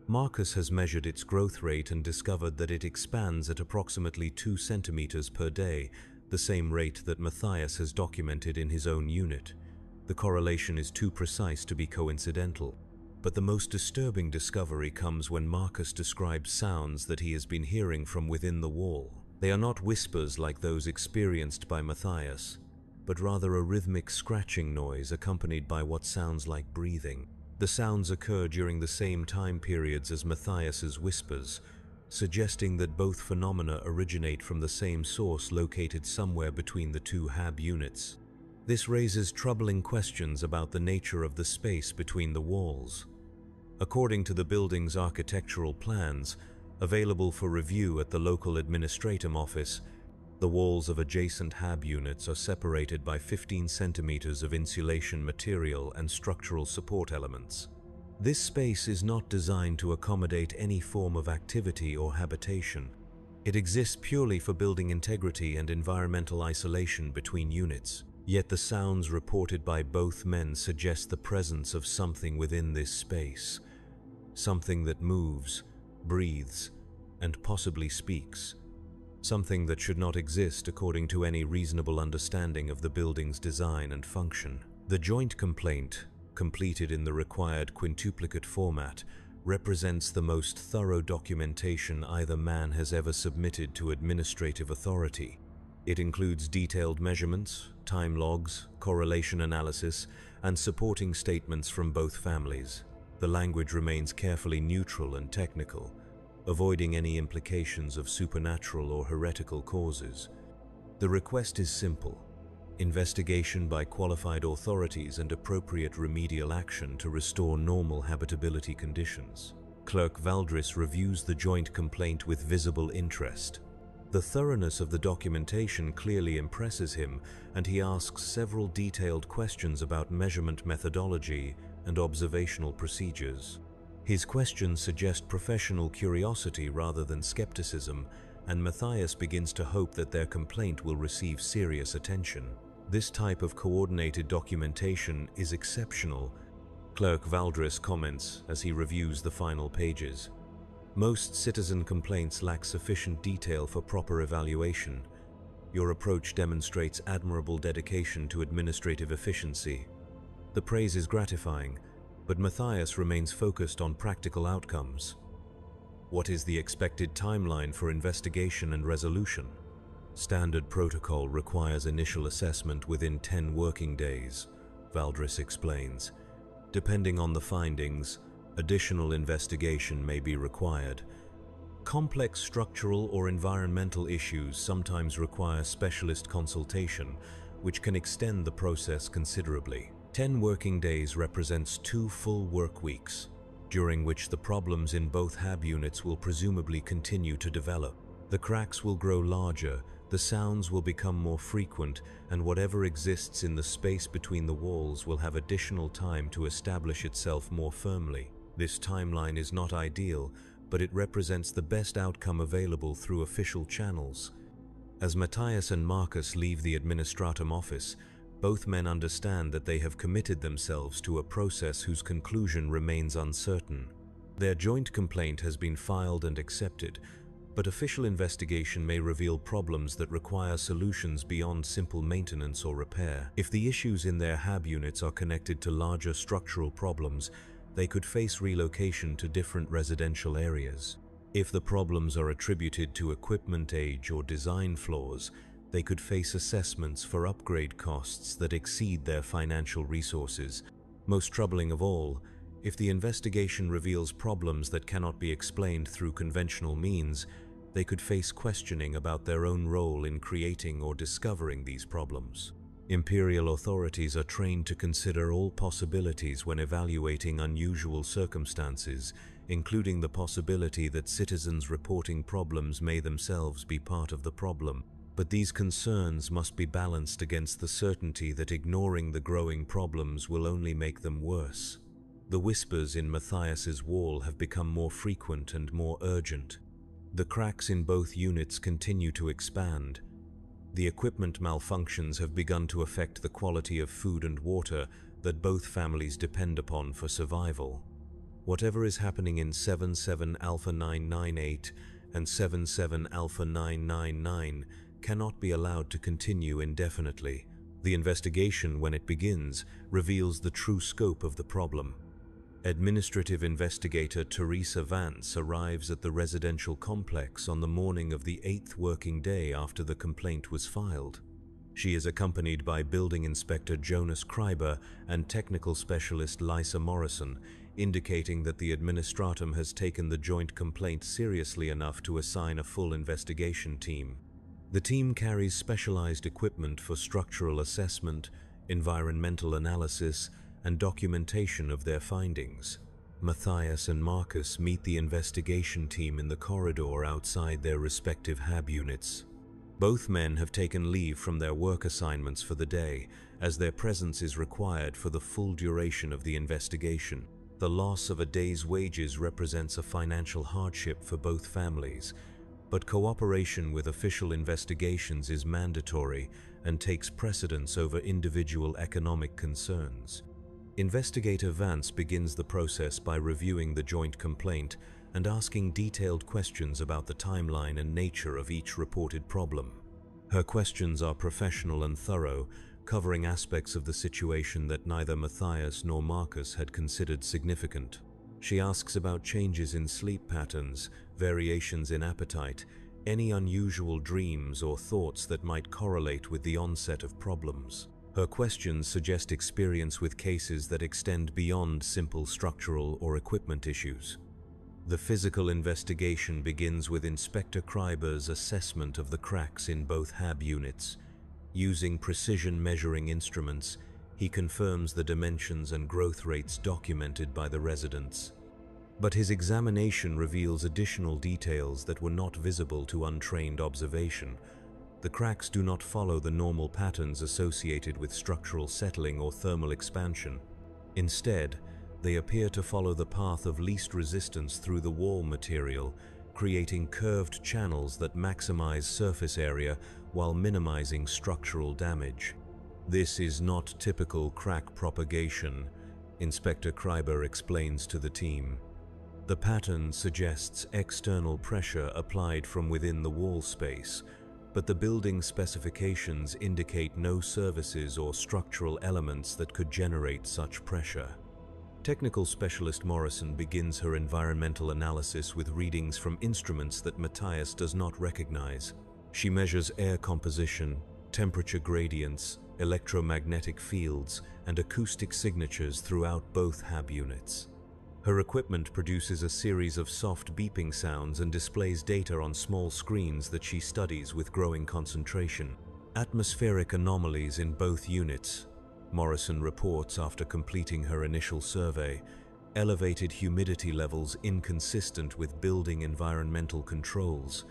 Marcus has measured its growth rate and discovered that it expands at approximately 2 centimeters per day, the same rate that Matthias has documented in his own unit. The correlation is too precise to be coincidental. But the most disturbing discovery comes when Marcus describes sounds that he has been hearing from within the wall. They are not whispers like those experienced by Matthias, but rather a rhythmic scratching noise accompanied by what sounds like breathing. The sounds occur during the same time periods as Matthias's whispers, suggesting that both phenomena originate from the same source located somewhere between the two HAB units. This raises troubling questions about the nature of the space between the walls. According to the building's architectural plans, available for review at the local administratum office, the walls of adjacent HAB units are separated by 15 centimeters of insulation material and structural support elements. This space is not designed to accommodate any form of activity or habitation. It exists purely for building integrity and environmental isolation between units. Yet the sounds reported by both men suggest the presence of something within this space. Something that moves, breathes, and possibly speaks. Something that should not exist according to any reasonable understanding of the building's design and function. The joint complaint, completed in the required quintuplicate format, represents the most thorough documentation either man has ever submitted to administrative authority. It includes detailed measurements, time logs, correlation analysis, and supporting statements from both families. The language remains carefully neutral and technical, avoiding any implications of supernatural or heretical causes. The request is simple: investigation by qualified authorities and appropriate remedial action to restore normal habitability conditions. Clerk Valdris reviews the joint complaint with visible interest. The thoroughness of the documentation clearly impresses him, and he asks several detailed questions about measurement methodology and observational procedures. His questions suggest professional curiosity rather than skepticism, and Matthias begins to hope that their complaint will receive serious attention. This type of coordinated documentation is exceptional, Clerk Valdris comments as he reviews the final pages. Most citizen complaints lack sufficient detail for proper evaluation. Your approach demonstrates admirable dedication to administrative efficiency. The praise is gratifying, but Matthias remains focused on practical outcomes. What is the expected timeline for investigation and resolution? Standard protocol requires initial assessment within 10 working days, Valdris explains. Depending on the findings, additional investigation may be required. Complex structural or environmental issues sometimes require specialist consultation, which can extend the process considerably. 10 working days represents 2 full work weeks, during which the problems in both HAB units will presumably continue to develop. The cracks will grow larger, the sounds will become more frequent, and whatever exists in the space between the walls will have additional time to establish itself more firmly. This timeline is not ideal, but it represents the best outcome available through official channels. As Matthias and Marcus leave the administratum office, both men understand that they have committed themselves to a process whose conclusion remains uncertain. Their joint complaint has been filed and accepted, but official investigation may reveal problems that require solutions beyond simple maintenance or repair. If the issues in their HAB units are connected to larger structural problems, they could face relocation to different residential areas. If the problems are attributed to equipment age or design flaws, they could face assessments for upgrade costs that exceed their financial resources. Most troubling of all, if the investigation reveals problems that cannot be explained through conventional means, they could face questioning about their own role in creating or discovering these problems. Imperial authorities are trained to consider all possibilities when evaluating unusual circumstances, including the possibility that citizens reporting problems may themselves be part of the problem. But these concerns must be balanced against the certainty that ignoring the growing problems will only make them worse. The whispers in Matthias's wall have become more frequent and more urgent. The cracks in both units continue to expand. The equipment malfunctions have begun to affect the quality of food and water that both families depend upon for survival. Whatever is happening in 77 Alpha 998 and 77 Alpha 999 cannot be allowed to continue indefinitely. The investigation, when it begins, reveals the true scope of the problem. Administrative investigator Teresa Vance arrives at the residential complex on the morning of the 8th working day after the complaint was filed. She is accompanied by Building Inspector Jonas Kreiber and Technical Specialist Lisa Morrison, indicating that the administratum has taken the joint complaint seriously enough to assign a full investigation team. The team carries specialized equipment for structural assessment, environmental analysis, and documentation of their findings. Matthias and Marcus meet the investigation team in the corridor outside their respective HAB units. Both men have taken leave from their work assignments for the day, as their presence is required for the full duration of the investigation. The loss of a day's wages represents a financial hardship for both families, but cooperation with official investigations is mandatory and takes precedence over individual economic concerns. Investigator Vance begins the process by reviewing the joint complaint and asking detailed questions about the timeline and nature of each reported problem. Her questions are professional and thorough, covering aspects of the situation that neither Matthias nor Marcus had considered significant. She asks about changes in sleep patterns, variations in appetite, any unusual dreams or thoughts that might correlate with the onset of problems. Her questions suggest experience with cases that extend beyond simple structural or equipment issues. The physical investigation begins with Inspector Kreiber's assessment of the cracks in both HAB units. Using precision measuring instruments, he confirms the dimensions and growth rates documented by the residents. But his examination reveals additional details that were not visible to untrained observation. The cracks do not follow the normal patterns associated with structural settling or thermal expansion. Instead, they appear to follow the path of least resistance through the wall material, creating curved channels that maximize surface area while minimizing structural damage. This is not typical crack propagation, Inspector Kreiber explains to the team. The pattern suggests external pressure applied from within the wall space, but the building specifications indicate no surfaces or structural elements that could generate such pressure. Technical specialist Morrison begins her environmental analysis with readings from instruments that Matthias does not recognize. She measures air composition, temperature gradients, electromagnetic fields, and acoustic signatures throughout both HAB units. Her equipment produces a series of soft beeping sounds and displays data on small screens that she studies with growing concentration. Atmospheric anomalies in both units, Morrison reports after completing her initial survey, elevated humidity levels inconsistent with building environmental controls,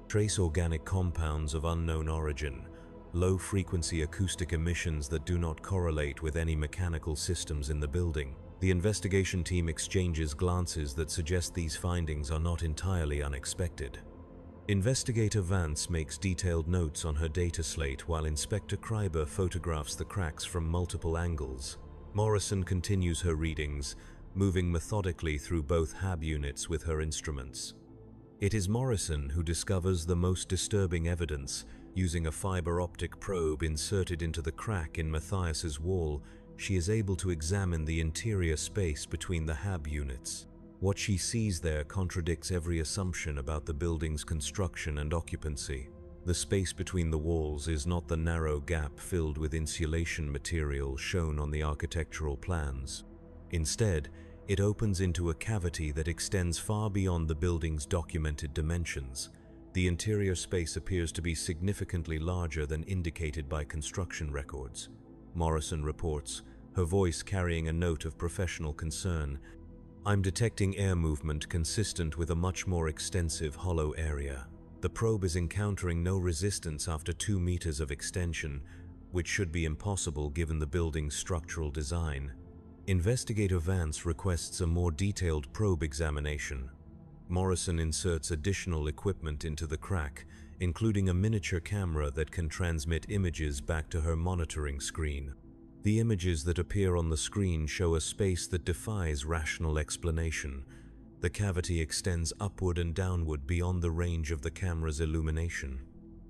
trace organic compounds of unknown origin, low-frequency acoustic emissions that do not correlate with any mechanical systems in the building. The investigation team exchanges glances that suggest these findings are not entirely unexpected. Investigator Vance makes detailed notes on her data slate while Inspector Kreiber photographs the cracks from multiple angles. Morrison continues her readings, moving methodically through both HAB units with her instruments. It is Morrison who discovers the most disturbing evidence. Using a fiber optic probe inserted into the crack in Matthias's wall, she is able to examine the interior space between the HAB units. What she sees there contradicts every assumption about the building's construction and occupancy. The space between the walls is not the narrow gap filled with insulation material shown on the architectural plans. Instead, it opens into a cavity that extends far beyond the building's documented dimensions. The interior space appears to be significantly larger than indicated by construction records. Morrison reports, her voice carrying a note of professional concern. I'm detecting air movement consistent with a much more extensive hollow area. The probe is encountering no resistance after 2 meters of extension, which should be impossible given the building's structural design. Investigator Vance requests a more detailed probe examination. Morrison inserts additional equipment into the crack, including a miniature camera that can transmit images back to her monitoring screen. The images that appear on the screen show a space that defies rational explanation. The cavity extends upward and downward beyond the range of the camera's illumination.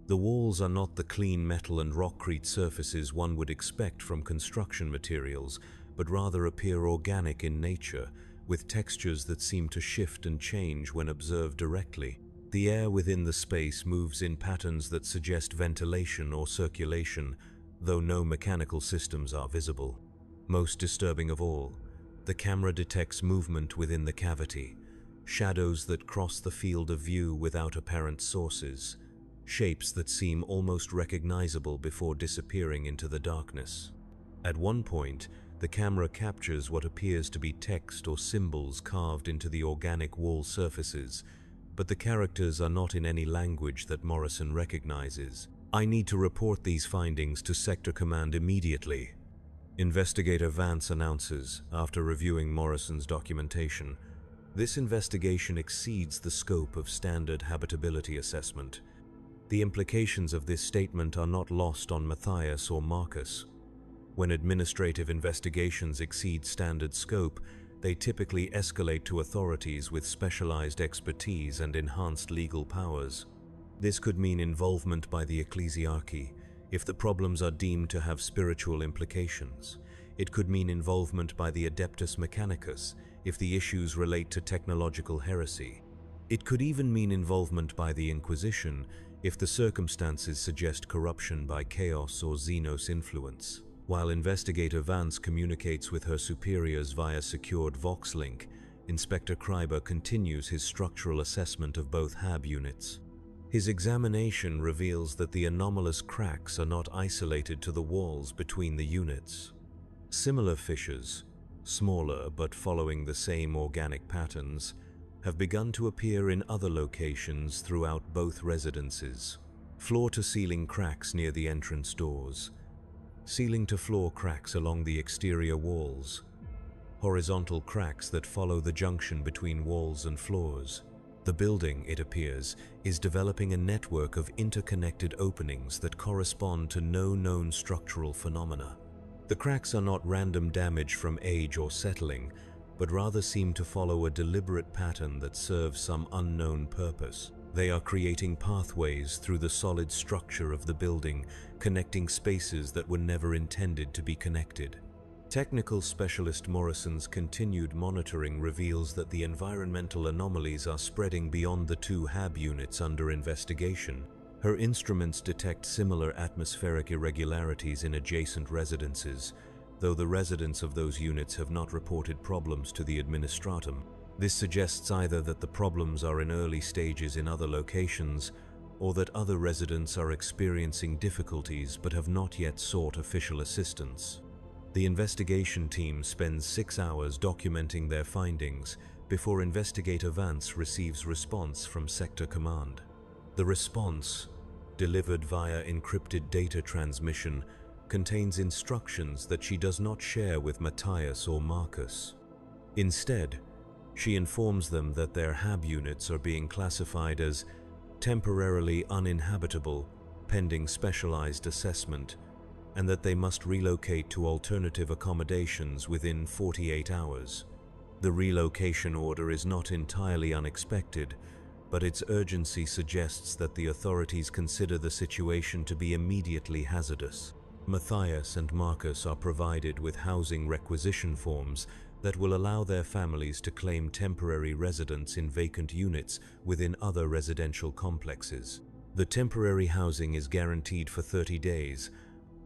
The walls are not the clean metal and rockcrete surfaces one would expect from construction materials, but rather appear organic in nature, with textures that seem to shift and change when observed directly. The air within the space moves in patterns that suggest ventilation or circulation, though no mechanical systems are visible. Most disturbing of all, the camera detects movement within the cavity, shadows that cross the field of view without apparent sources, shapes that seem almost recognizable before disappearing into the darkness. At one point, the camera captures what appears to be text or symbols carved into the organic wall surfaces, but the characters are not in any language that Morrison recognizes. I need to report these findings to Sector Command immediately, Investigator Vance announces after reviewing Morrison's documentation. This investigation exceeds the scope of standard habitability assessment. The implications of this statement are not lost on Matthias or Marcus. When administrative investigations exceed standard scope, they typically escalate to authorities with specialized expertise and enhanced legal powers. This could mean involvement by the ecclesiarchy if the problems are deemed to have spiritual implications. It could mean involvement by the Adeptus Mechanicus if the issues relate to technological heresy. It could even mean involvement by the Inquisition if the circumstances suggest corruption by Chaos or Xenos influence. While Investigator Vance communicates with her superiors via secured Vox link, Inspector Kreiber continues his structural assessment of both HAB units. His examination reveals that the anomalous cracks are not isolated to the walls between the units. Similar fissures, smaller but following the same organic patterns, have begun to appear in other locations throughout both residences. Floor-to-ceiling cracks near the entrance doors, ceiling-to-floor cracks along the exterior walls, horizontal cracks that follow the junction between walls and floors. The building, it appears, is developing a network of interconnected openings that correspond to no known structural phenomena. The cracks are not random damage from age or settling, but rather seem to follow a deliberate pattern that serves some unknown purpose. They are creating pathways through the solid structure of the building, connecting spaces that were never intended to be connected. Technical specialist Morrison's continued monitoring reveals that the environmental anomalies are spreading beyond the 2 HAB units under investigation. Her instruments detect similar atmospheric irregularities in adjacent residences, though the residents of those units have not reported problems to the administratum. This suggests either that the problems are in early stages in other locations, or that other residents are experiencing difficulties but have not yet sought official assistance. The investigation team spends 6 hours documenting their findings before Investigator Vance receives response from Sector Command. The response, delivered via encrypted data transmission, contains instructions that she does not share with Matthias or Marcus. Instead, she informs them that their HAB units are being classified as temporarily uninhabitable pending specialized assessment, and that they must relocate to alternative accommodations within 48 hours. The relocation order is not entirely unexpected, but its urgency suggests that the authorities consider the situation to be immediately hazardous. Matthias and Marcus are provided with housing requisition forms that will allow their families to claim temporary residence in vacant units within other residential complexes. The temporary housing is guaranteed for 30 days,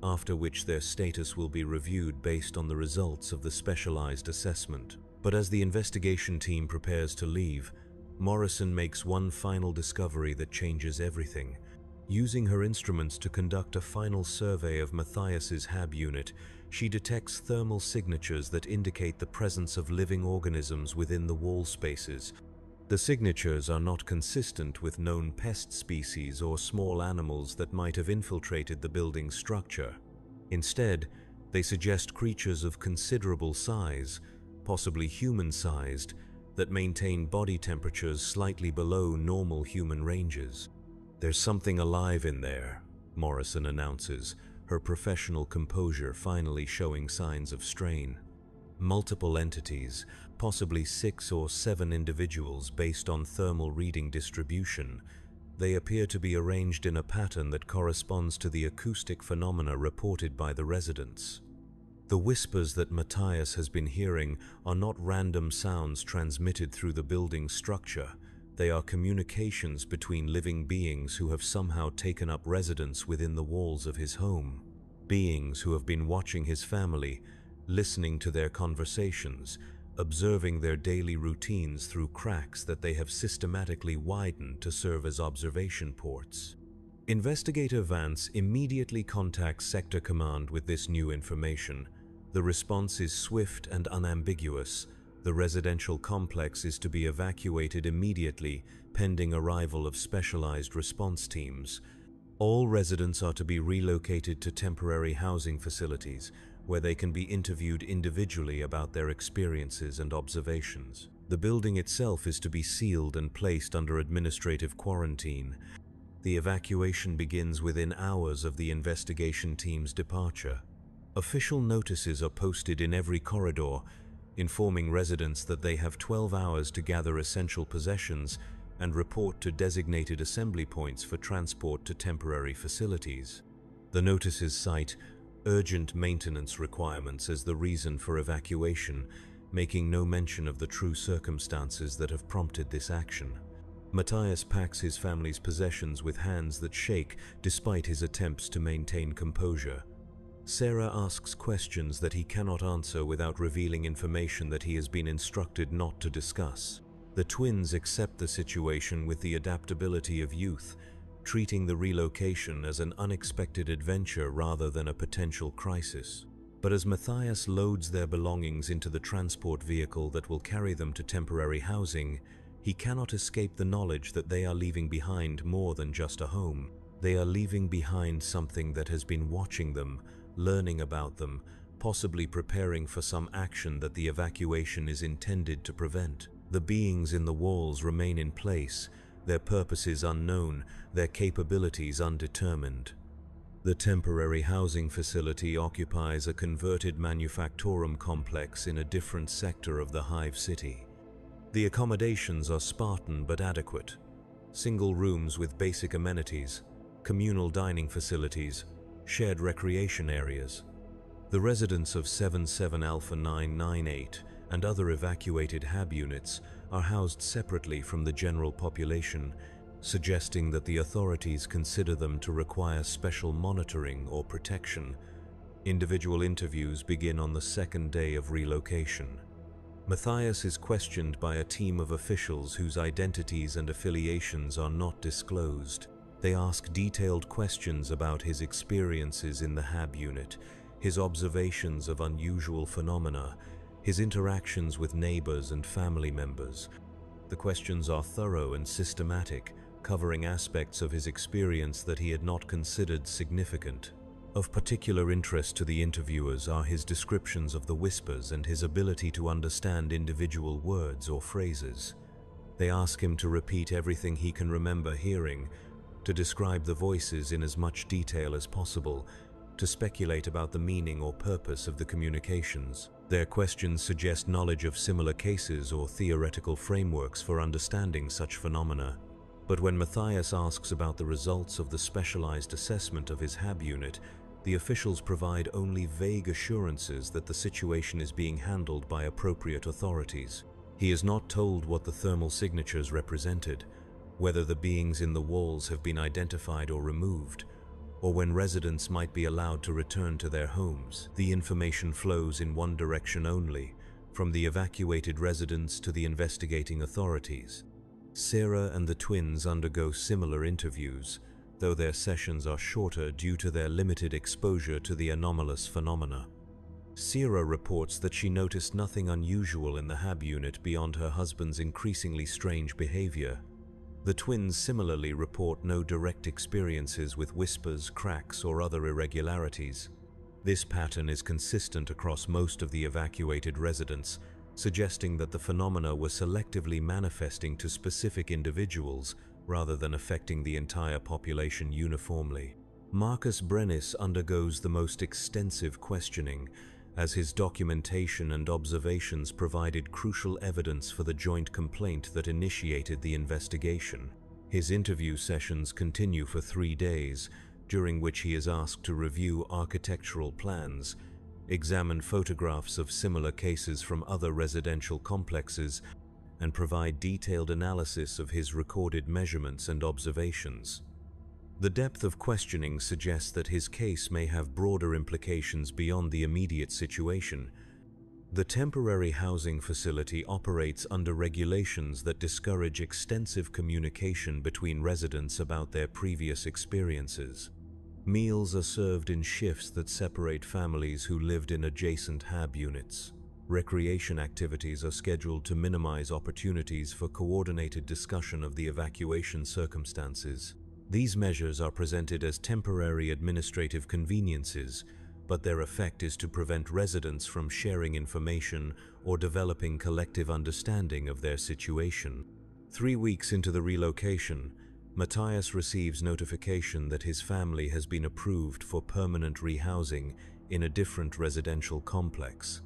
after which their status will be reviewed based on the results of the specialized assessment. But as the investigation team prepares to leave, Morrison makes one final discovery that changes everything. Using her instruments to conduct a final survey of Matthias's HAB unit, she detects thermal signatures that indicate the presence of living organisms within the wall spaces. The signatures are not consistent with known pest species or small animals that might have infiltrated the building's structure. Instead, they suggest creatures of considerable size, possibly human-sized, that maintain body temperatures slightly below normal human ranges. "There's something alive in there," Morrison announces, her professional composure finally showing signs of strain. Multiple entities, possibly 6 or 7 individuals based on thermal reading distribution, they appear to be arranged in a pattern that corresponds to the acoustic phenomena reported by the residents. The whispers that Matthias has been hearing are not random sounds transmitted through the building's structure. They are communications between living beings who have somehow taken up residence within the walls of his home. Beings who have been watching his family, listening to their conversations, observing their daily routines through cracks that they have systematically widened to serve as observation ports. Investigator Vance immediately contacts Sector Command with this new information. The response is swift and unambiguous. The residential complex is to be evacuated immediately, pending arrival of specialized response teams. All residents are to be relocated to temporary housing facilities, where they can be interviewed individually about their experiences and observations. The building itself is to be sealed and placed under administrative quarantine. The evacuation begins within hours of the investigation team's departure. Official notices are posted in every corridor, informing residents that they have 12 hours to gather essential possessions and report to designated assembly points for transport to temporary facilities. The notices cite urgent maintenance requirements as the reason for evacuation, making no mention of the true circumstances that have prompted this action. Matthias packs his family's possessions with hands that shake despite his attempts to maintain composure. Sarah asks questions that he cannot answer without revealing information that he has been instructed not to discuss. The twins accept the situation with the adaptability of youth, treating the relocation as an unexpected adventure rather than a potential crisis. But as Matthias loads their belongings into the transport vehicle that will carry them to temporary housing, he cannot escape the knowledge that they are leaving behind more than just a home. They are leaving behind something that has been watching them, learning about them, possibly preparing for some action that the evacuation is intended to prevent. The beings in the walls remain in place, their purposes unknown, their capabilities undetermined. The temporary housing facility occupies a converted manufactorum complex in a different sector of the hive city. The accommodations are Spartan but adequate. Single rooms with basic amenities, communal dining facilities, shared recreation areas. The residents of 77 Alpha 998 and other evacuated HAB units are housed separately from the general population, suggesting that the authorities consider them to require special monitoring or protection. Individual interviews begin on the second day of relocation. Matthias is questioned by a team of officials whose identities and affiliations are not disclosed. They ask detailed questions about his experiences in the HAB unit, his observations of unusual phenomena, his interactions with neighbors and family members. The questions are thorough and systematic, covering aspects of his experience that he had not considered significant. Of particular interest to the interviewers are his descriptions of the whispers and his ability to understand individual words or phrases. They ask him to repeat everything he can remember hearing, to describe the voices in as much detail as possible, to speculate about the meaning or purpose of the communications. Their questions suggest knowledge of similar cases or theoretical frameworks for understanding such phenomena. But when Matthias asks about the results of the specialized assessment of his HAB unit, the officials provide only vague assurances that the situation is being handled by appropriate authorities. He is not told what the thermal signatures represented, whether the beings in the walls have been identified or removed, or when residents might be allowed to return to their homes. The information flows in one direction only, from the evacuated residents to the investigating authorities. Sarah and the twins undergo similar interviews, though their sessions are shorter due to their limited exposure to the anomalous phenomena. Sarah reports that she noticed nothing unusual in the HAB unit beyond her husband's increasingly strange behavior. The twins similarly report no direct experiences with whispers, cracks, or other irregularities. This pattern is consistent across most of the evacuated residents, suggesting that the phenomena were selectively manifesting to specific individuals rather than affecting the entire population uniformly. Marcus Brennis undergoes the most extensive questioning, as his documentation and observations provided crucial evidence for the joint complaint that initiated the investigation. His interview sessions continue for 3 days, during which he is asked to review architectural plans, examine photographs of similar cases from other residential complexes, and provide detailed analysis of his recorded measurements and observations. The depth of questioning suggests that his case may have broader implications beyond the immediate situation. The temporary housing facility operates under regulations that discourage extensive communication between residents about their previous experiences. Meals are served in shifts that separate families who lived in adjacent HAB units. Recreation activities are scheduled to minimize opportunities for coordinated discussion of the evacuation circumstances. These measures are presented as temporary administrative conveniences, but their effect is to prevent residents from sharing information or developing collective understanding of their situation. 3 weeks into the relocation, Matthias receives notification that his family has been approved for permanent rehousing in a different residential complex.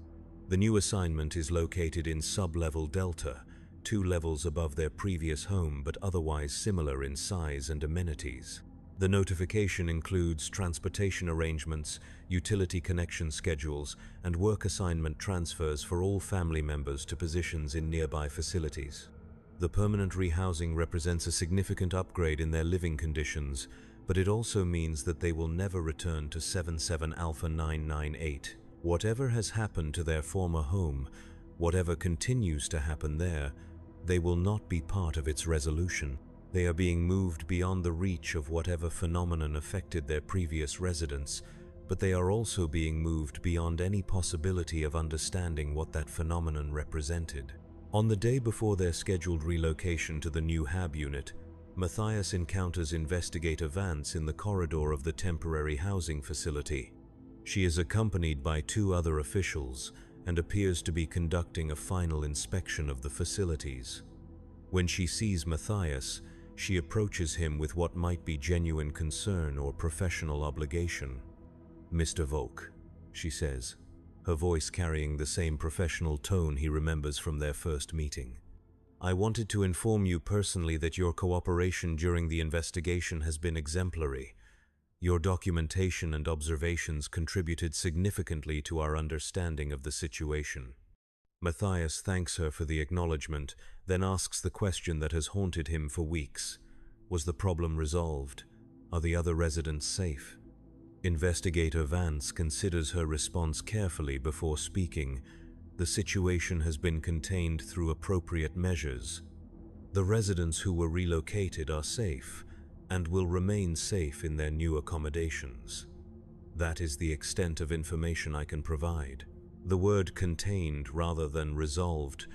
The new assignment is located in sub-level Delta, 2 levels above their previous home but otherwise similar in size and amenities. The notification includes transportation arrangements, utility connection schedules, and work assignment transfers for all family members to positions in nearby facilities. The permanent rehousing represents a significant upgrade in their living conditions, but it also means that they will never return to 77 Alpha 998. Whatever has happened to their former home, whatever continues to happen there, they will not be part of its resolution. They are being moved beyond the reach of whatever phenomenon affected their previous residence, but they are also being moved beyond any possibility of understanding what that phenomenon represented. On the day before their scheduled relocation to the new HAB unit, Matthias encounters Investigator Vance in the corridor of the temporary housing facility. She is accompanied by 2 other officials, and appears to be conducting a final inspection of the facilities. When she sees Matthias, she approaches him with what might be genuine concern or professional obligation. "Mr. Volk," she says, her voice carrying the same professional tone he remembers from their first meeting. "I wanted to inform you personally that your cooperation during the investigation has been exemplary. Your documentation and observations contributed significantly to our understanding of the situation." Matthias thanks her for the acknowledgement, then asks the question that has haunted him for weeks. Was the problem resolved? Are the other residents safe? Investigator Vance considers her response carefully before speaking. The situation has been contained through appropriate measures. The residents who were relocated are safe and will remain safe in their new accommodations. That is the extent of information I can provide. The word contained rather than resolved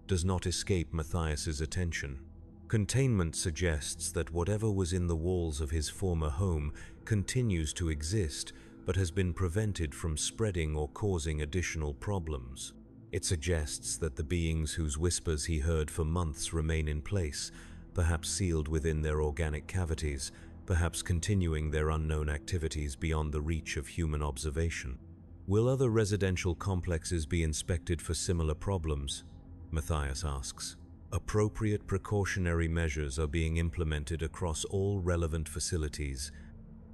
does not escape Matthias's attention. Containment suggests that whatever was in the walls of his former home continues to exist, but has been prevented from spreading or causing additional problems. It suggests that the beings whose whispers he heard for months remain in place, perhaps sealed within their organic cavities, perhaps continuing their unknown activities beyond the reach of human observation. Will other residential complexes be inspected for similar problems? Matthias asks. Appropriate precautionary measures are being implemented across all relevant facilities.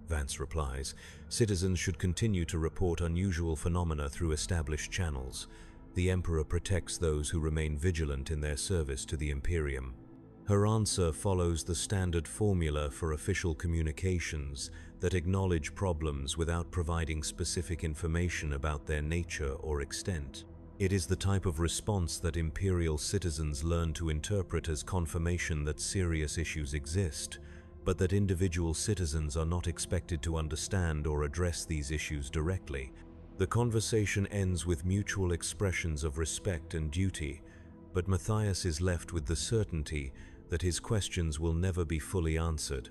Vance replies, citizens should continue to report unusual phenomena through established channels. The Emperor protects those who remain vigilant in their service to the Imperium. Her answer follows the standard formula for official communications that acknowledge problems without providing specific information about their nature or extent. It is the type of response that Imperial citizens learn to interpret as confirmation that serious issues exist, but that individual citizens are not expected to understand or address these issues directly. The conversation ends with mutual expressions of respect and duty, but Matthias is left with the certainty that his questions will never be fully answered.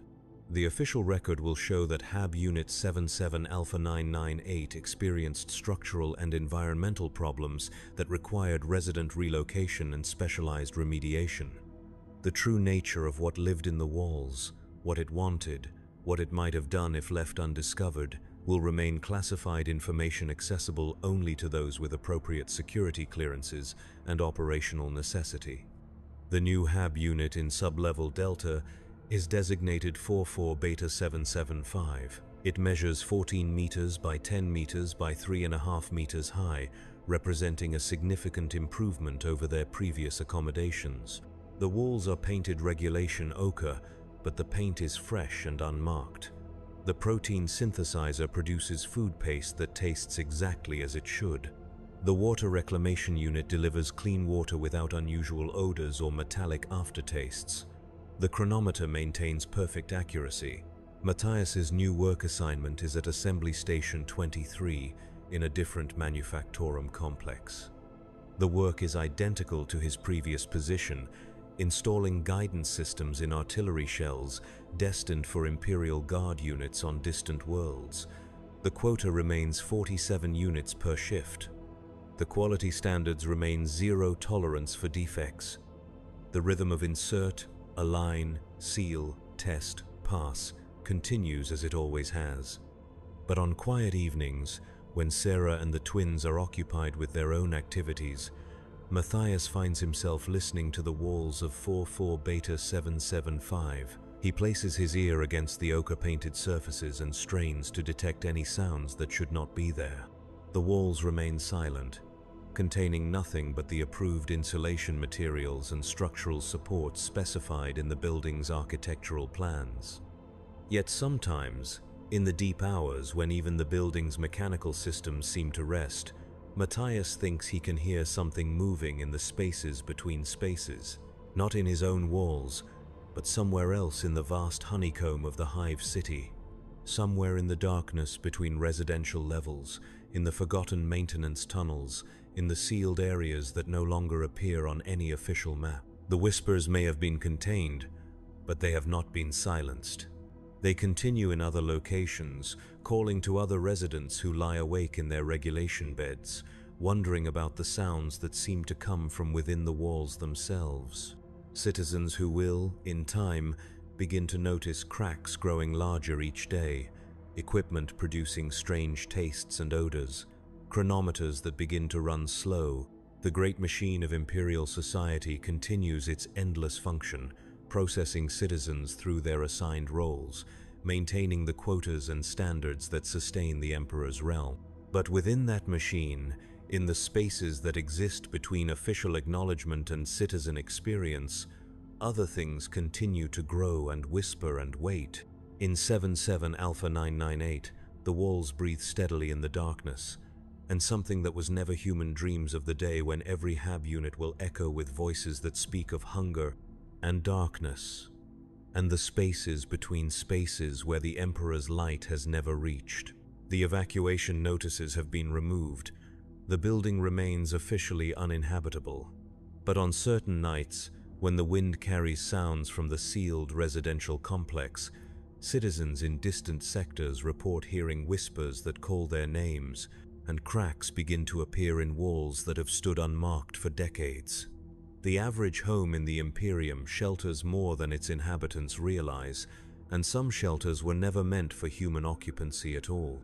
The official record will show that HAB Unit 77 Alpha 998 experienced structural and environmental problems that required resident relocation and specialized remediation. The true nature of what lived in the walls, what it wanted, what it might have done if left undiscovered, will remain classified information accessible only to those with appropriate security clearances and operational necessity. The new HAB unit in sublevel Delta is designated 44 Beta 775. It measures 14 meters by 10 meters by 3.5 meters high, representing a significant improvement over their previous accommodations. The walls are painted regulation ochre, but the paint is fresh and unmarked. The protein synthesizer produces food paste that tastes exactly as it should. The water reclamation unit delivers clean water without unusual odors or metallic aftertastes. The chronometer maintains perfect accuracy. Matthias's new work assignment is at Assembly Station 23 in a different manufactorum complex. The work is identical to his previous position, installing guidance systems in artillery shells destined for Imperial Guard units on distant worlds. The quota remains 47 units per shift. The quality standards remain zero tolerance for defects. The rhythm of insert, align, seal, test, pass continues as it always has. But on quiet evenings, when Sarah and the twins are occupied with their own activities, Matthias finds himself listening to the walls of 44 Beta 775. He places his ear against the ochre-painted surfaces and strains to detect any sounds that should not be there. The walls remain silent, containing nothing but the approved insulation materials and structural supports specified in the building's architectural plans. Yet sometimes, in the deep hours when even the building's mechanical systems seem to rest, Matthias thinks he can hear something moving in the spaces between spaces, not in his own walls, but somewhere else in the vast honeycomb of the hive city, somewhere in the darkness between residential levels, in the forgotten maintenance tunnels, in the sealed areas that no longer appear on any official map. The whispers may have been contained, but they have not been silenced. They continue in other locations, calling to other residents who lie awake in their regulation beds, wondering about the sounds that seem to come from within the walls themselves. Citizens who will, in time, begin to notice cracks growing larger each day, equipment producing strange tastes and odors, chronometers that begin to run slow. The great machine of imperial society continues its endless function, processing citizens through their assigned roles, maintaining the quotas and standards that sustain the emperor's realm. But within that machine, in the spaces that exist between official acknowledgement and citizen experience, other things continue to grow and whisper and wait. In 77 Alpha 998, the walls breathe steadily in the darkness, and something that was never human dreams of the day when every hab unit will echo with voices that speak of hunger and darkness, and the spaces between spaces where the Emperor's light has never reached. The evacuation notices have been removed. The building remains officially uninhabitable, but on certain nights, when the wind carries sounds from the sealed residential complex, citizens in distant sectors report hearing whispers that call their names, and cracks begin to appear in walls that have stood unmarked for decades. The average home in the Imperium shelters more than its inhabitants realize, and some shelters were never meant for human occupancy at all.